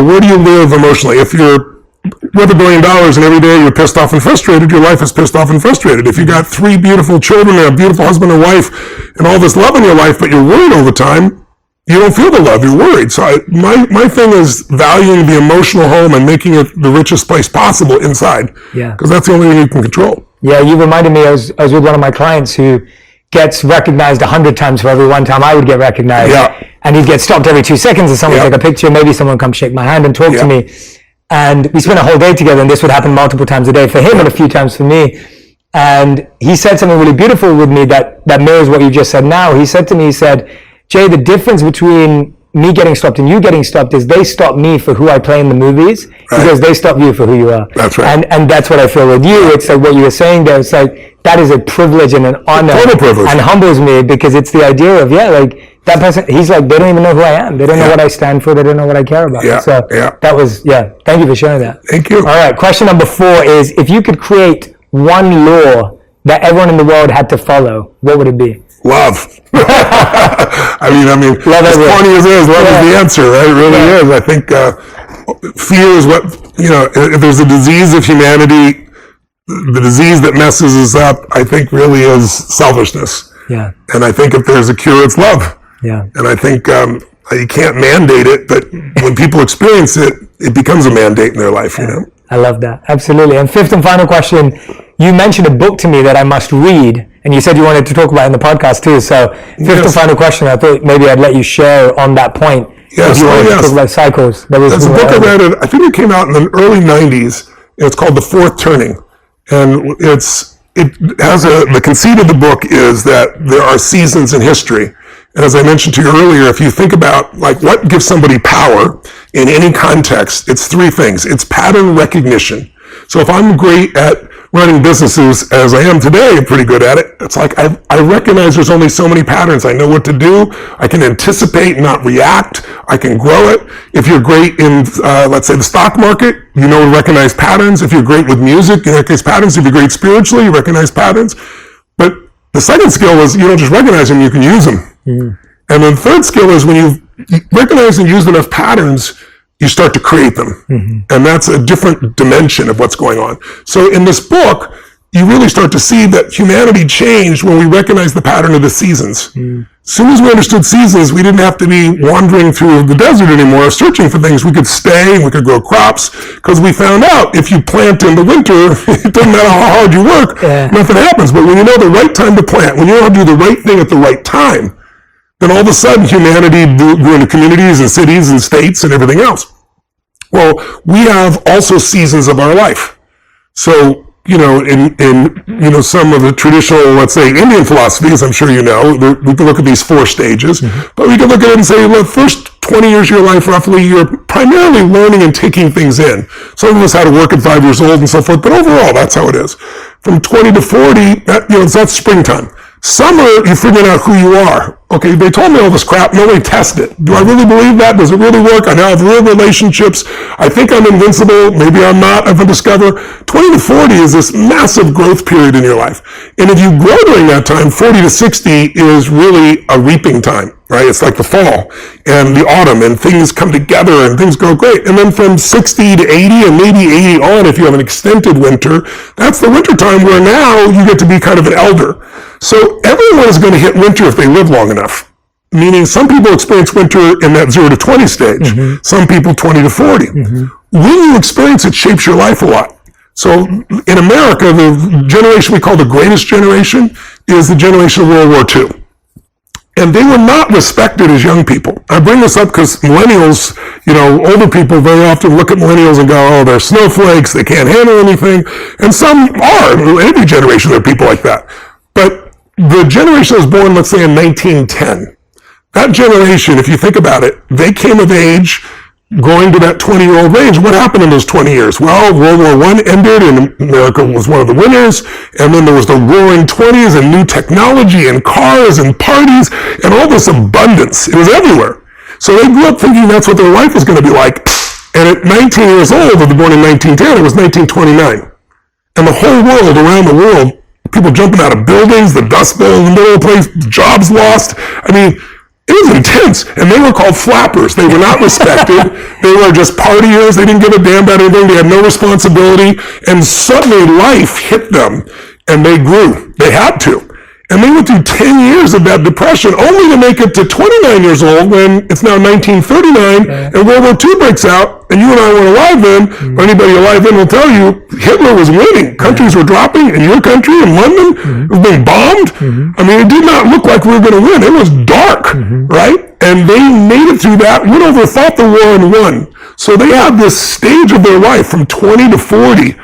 Where do you live emotionally? If you're worth $1 billion and every day you're pissed off and frustrated, your life is pissed off and frustrated. If you got 3 beautiful children and a beautiful husband and wife and all this love in your life, but you're worried all the time, you don't feel the love, you're worried. So my thing is valuing the emotional home and making it the richest place possible inside. Yeah. Because that's the only thing you can control. Yeah, you reminded me, I was with one of my clients who gets recognized 100 times for every one time I would get recognized. Yeah. And he'd get stopped every 2 seconds and someone would take a picture, maybe someone come shake my hand and talk to me. And we spent a whole day together, and this would happen multiple times a day for him and a few times for me. And he said something really beautiful with me that mirrors what you just said now. He said to me, Jay, the difference between me getting stopped and you getting stopped is they stop me for who I play in the movies because they stop you for who you are. That's right. And that's what I feel with you. It's like what you were saying there. It's like, that is a privilege and an honor. Total privilege. And humbles me because it's the idea of, that person, he's like, they don't even know who I am. They don't know what I stand for. They don't know what I care about. So that was, thank you for sharing that. Thank you. All right. Question number 4 is, if you could create one law that everyone in the world had to follow, what would it be? Love. I mean, love as funny as it is, love is the answer, right? It really is. I think fear is what, if there's a disease of humanity, the disease that messes us up, I think really is selfishness. Yeah. And I think if there's a cure, it's love. Yeah. And I think you can't mandate it, but when people experience it, it becomes a mandate in their life, I love that. Absolutely. And 5th and final question, you mentioned a book to me that I must read, and you said you wanted to talk about it in the podcast too. So 5th and final question, I thought maybe I'd let you share on that point. Yes. If you wanted to talk about cycles. That's a book I read. I think it came out in the early 90s. It's called The Fourth Turning. And the conceit of the book is that there are seasons in history. And as I mentioned to you earlier, if you think about like what gives somebody power in any context, it's 3 things. It's pattern recognition. So if I'm great at running businesses as I am today, I'm pretty good at it. It's like I recognize there's only so many patterns. I know what to do. I can anticipate, not react. I can grow it. If you're great in, let's say, the stock market, you know to recognize patterns. If you're great with music, you recognize patterns. If you're great spiritually, you recognize patterns. But the second skill is you don't just recognize them, you can use them. Mm. And then the third skill is when you recognize and use enough patterns, you start to create them. Mm-hmm. And that's a different dimension of what's going on. So in this book, you really start to see that humanity changed when we recognized the pattern of the seasons. Mm. As soon as we understood seasons, we didn't have to be wandering through the desert anymore, searching for things. We could stay and we could grow crops because we found out if you plant in the winter, it doesn't matter how hard you work, nothing happens. But when you know the right time to plant, when you know how to do the right thing at the right time, Then all of a sudden, humanity grew into communities and cities and states and everything else. Well, we have also seasons of our life. So, in some of the traditional, let's say, Indian philosophies, I'm sure you know, we can look at these 4 stages, but we can look at it and say, well, the first 20 years of your life, roughly, you're primarily learning and taking things in. Some of us had to work at 5 years old and so forth, but overall, that's how it is. From 20 to 40, that's springtime. Summer, you're figuring out who you are. Okay, they told me all this crap, nobody tested it. Do I really believe that? Does it really work? I now have real relationships. I think I'm invincible. Maybe I'm not. I've discovered 20 to 40 is this massive growth period in your life. And if you grow during that time, 40 to 60 is really a reaping time, right? It's like the fall and the autumn, and things come together and things go great. And then from 60 to 80 and maybe 80 on, if you have an extended winter, that's the winter time where now you get to be kind of an elder. So everyone is going to hit winter if they live long enough. Meaning some people experience winter in that 0 to 20 stage. Some people 20 to 40. When you experience it, shapes your life a lot. So in America, the generation we call the greatest generation is the generation of World War II. And they were not respected as young people. I bring this up because millennials, older people very often look at millennials and go, oh, they're snowflakes, they can't handle anything. And some are. Every generation there are people like that. But the generation that was born, let's say, in 1910, that generation, if you think about it, they came of age going to that 20-year-old range. What happened in those 20 years? Well, World War I ended and America was one of the winners. And then there was the roaring 20s and new technology and cars and parties and all this abundance. It was everywhere. So they grew up thinking that's what their life was going to be like. And at 19 years old, if they're born in 1910, it was 1929. And the whole world, around the world, people jumping out of buildings, the Dust Bowl in the middle of the place, jobs lost. I mean, it was intense, and they were called flappers. They were not respected. They were just partiers. They didn't give a damn about anything. They had no responsibility, and suddenly life hit them, and they grew. They had to. And they went through 10 years of that depression, only to make it to 29 years old when it's now 1939, and World War II breaks out, and you and I weren't alive then, but anybody alive then will tell you Hitler was winning. Countries were dropping. In your country, in London, it was being bombed. I mean, it did not look like we were going to win. It was dark, right? And they made it through that, went over, fought the war, and won. So they had this stage of their life from 20 to 40,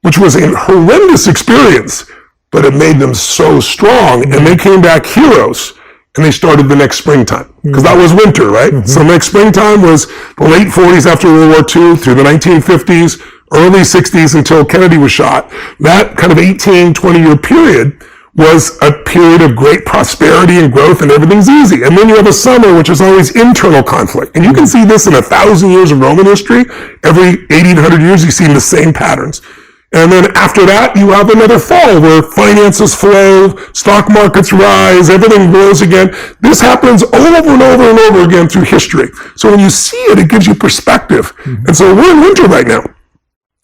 which was a horrendous experience, but it made them so strong, and they came back heroes, and they started the next springtime, because that was winter, right? So next springtime was the late 40s after World War II through the 1950s, early 60s until Kennedy was shot. That kind of 18, 20-year period was a period of great prosperity and growth, and everything's easy. And then you have a summer, which is always internal conflict. And you can see this in 1,000 years of Roman history. Every 80 to 100 years, you see the same patterns. And then after that, you have another fall where finances flow, stock markets rise, everything grows again. This happens over and over and over again through history. So when you see it, it gives you perspective. And so we're in winter right now.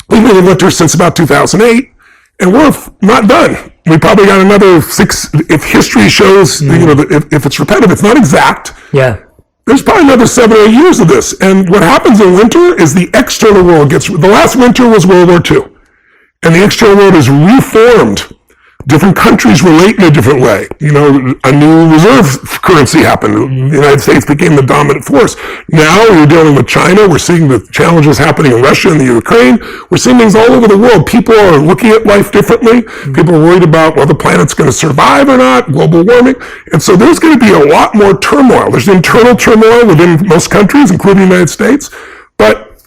We've been in winter since about 2008, and we're not done. We probably got another 6, if history shows, if it's repetitive, it's not exact. Yeah. There's probably another 7 or 8 years of this. And what happens in winter is the external world the last winter was World War II. And the external world is reformed. Different countries relate in a different way. A new reserve currency happened. The United States became the dominant force. Now we're dealing with China. We're seeing the challenges happening in Russia and the Ukraine. We're seeing things all over the world. People are looking at life differently. People are worried about whether the planet's going to survive or not, global warming. And so there's going to be a lot more turmoil. There's internal turmoil within most countries, including the United States. But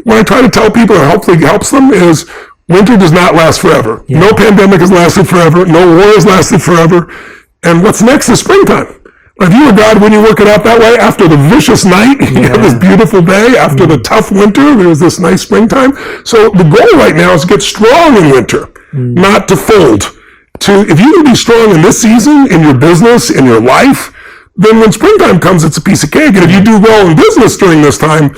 what I try to tell people, and hopefully helps them, is winter does not last forever. Yeah. No pandemic has lasted forever. No war has lasted forever. And what's next is springtime. If you were God, wouldn't you work it out that way? After the vicious night, you have this beautiful day. After the tough winter, there's this nice springtime. So the goal right now is to get strong in winter, not to fold. If you can be strong in this season, in your business, in your life, then when springtime comes, it's a piece of cake. And if you do well in business during this time,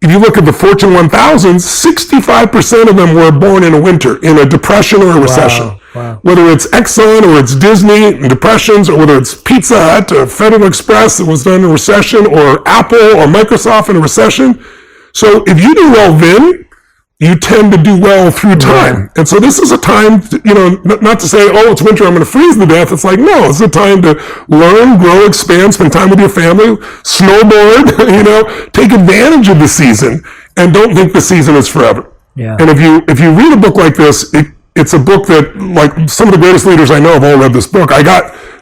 if you look at the Fortune 1000, 65% of them were born in a winter, in a depression or a recession. Wow. Whether it's Exxon or it's Disney in depressions, or whether it's Pizza Hut or Federal Express that was done in a recession, or Apple or Microsoft in a recession. So if you do well then, you tend to do well through time. And so this is a time, not to say, oh, it's winter, I'm going to freeze to death. It's like, no, it's a time to learn, grow, expand, spend time with your family, snowboard, take advantage of the season, and don't think the season is forever. Yeah. And if you read a book like this, it's a book that, like, some of the greatest leaders I know have all read this book.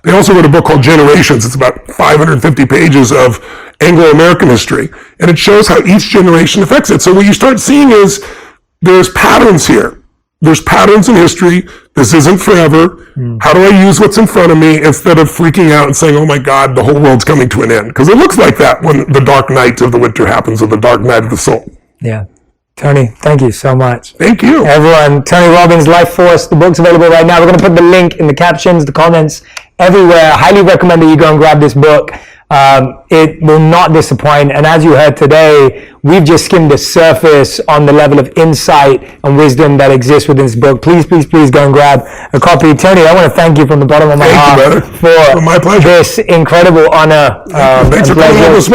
They also wrote a book called Generations. It's about 550 pages of Anglo-American history. And it shows how each generation affects it. So what you start seeing is there's patterns here. There's patterns in history. This isn't forever. How do I use what's in front of me instead of freaking out and saying, oh my God, the whole world's coming to an end? Because it looks like that when the dark night of the winter happens, or the dark night of the soul. Yeah. Tony, thank you so much. Thank you. Everyone, Tony Robbins, Life Force, the book's available right now. We're going to put the link in the captions, the comments, everywhere. Highly recommend that you go and grab this book. It will not disappoint. And as you heard today, we've just skimmed the surface on the level of insight and wisdom that exists within this book. Please, please, please go and grab a copy. Tony, I want to thank you from the bottom of my heart for my pleasure. this incredible honor Thanks and for coming pleasure. on this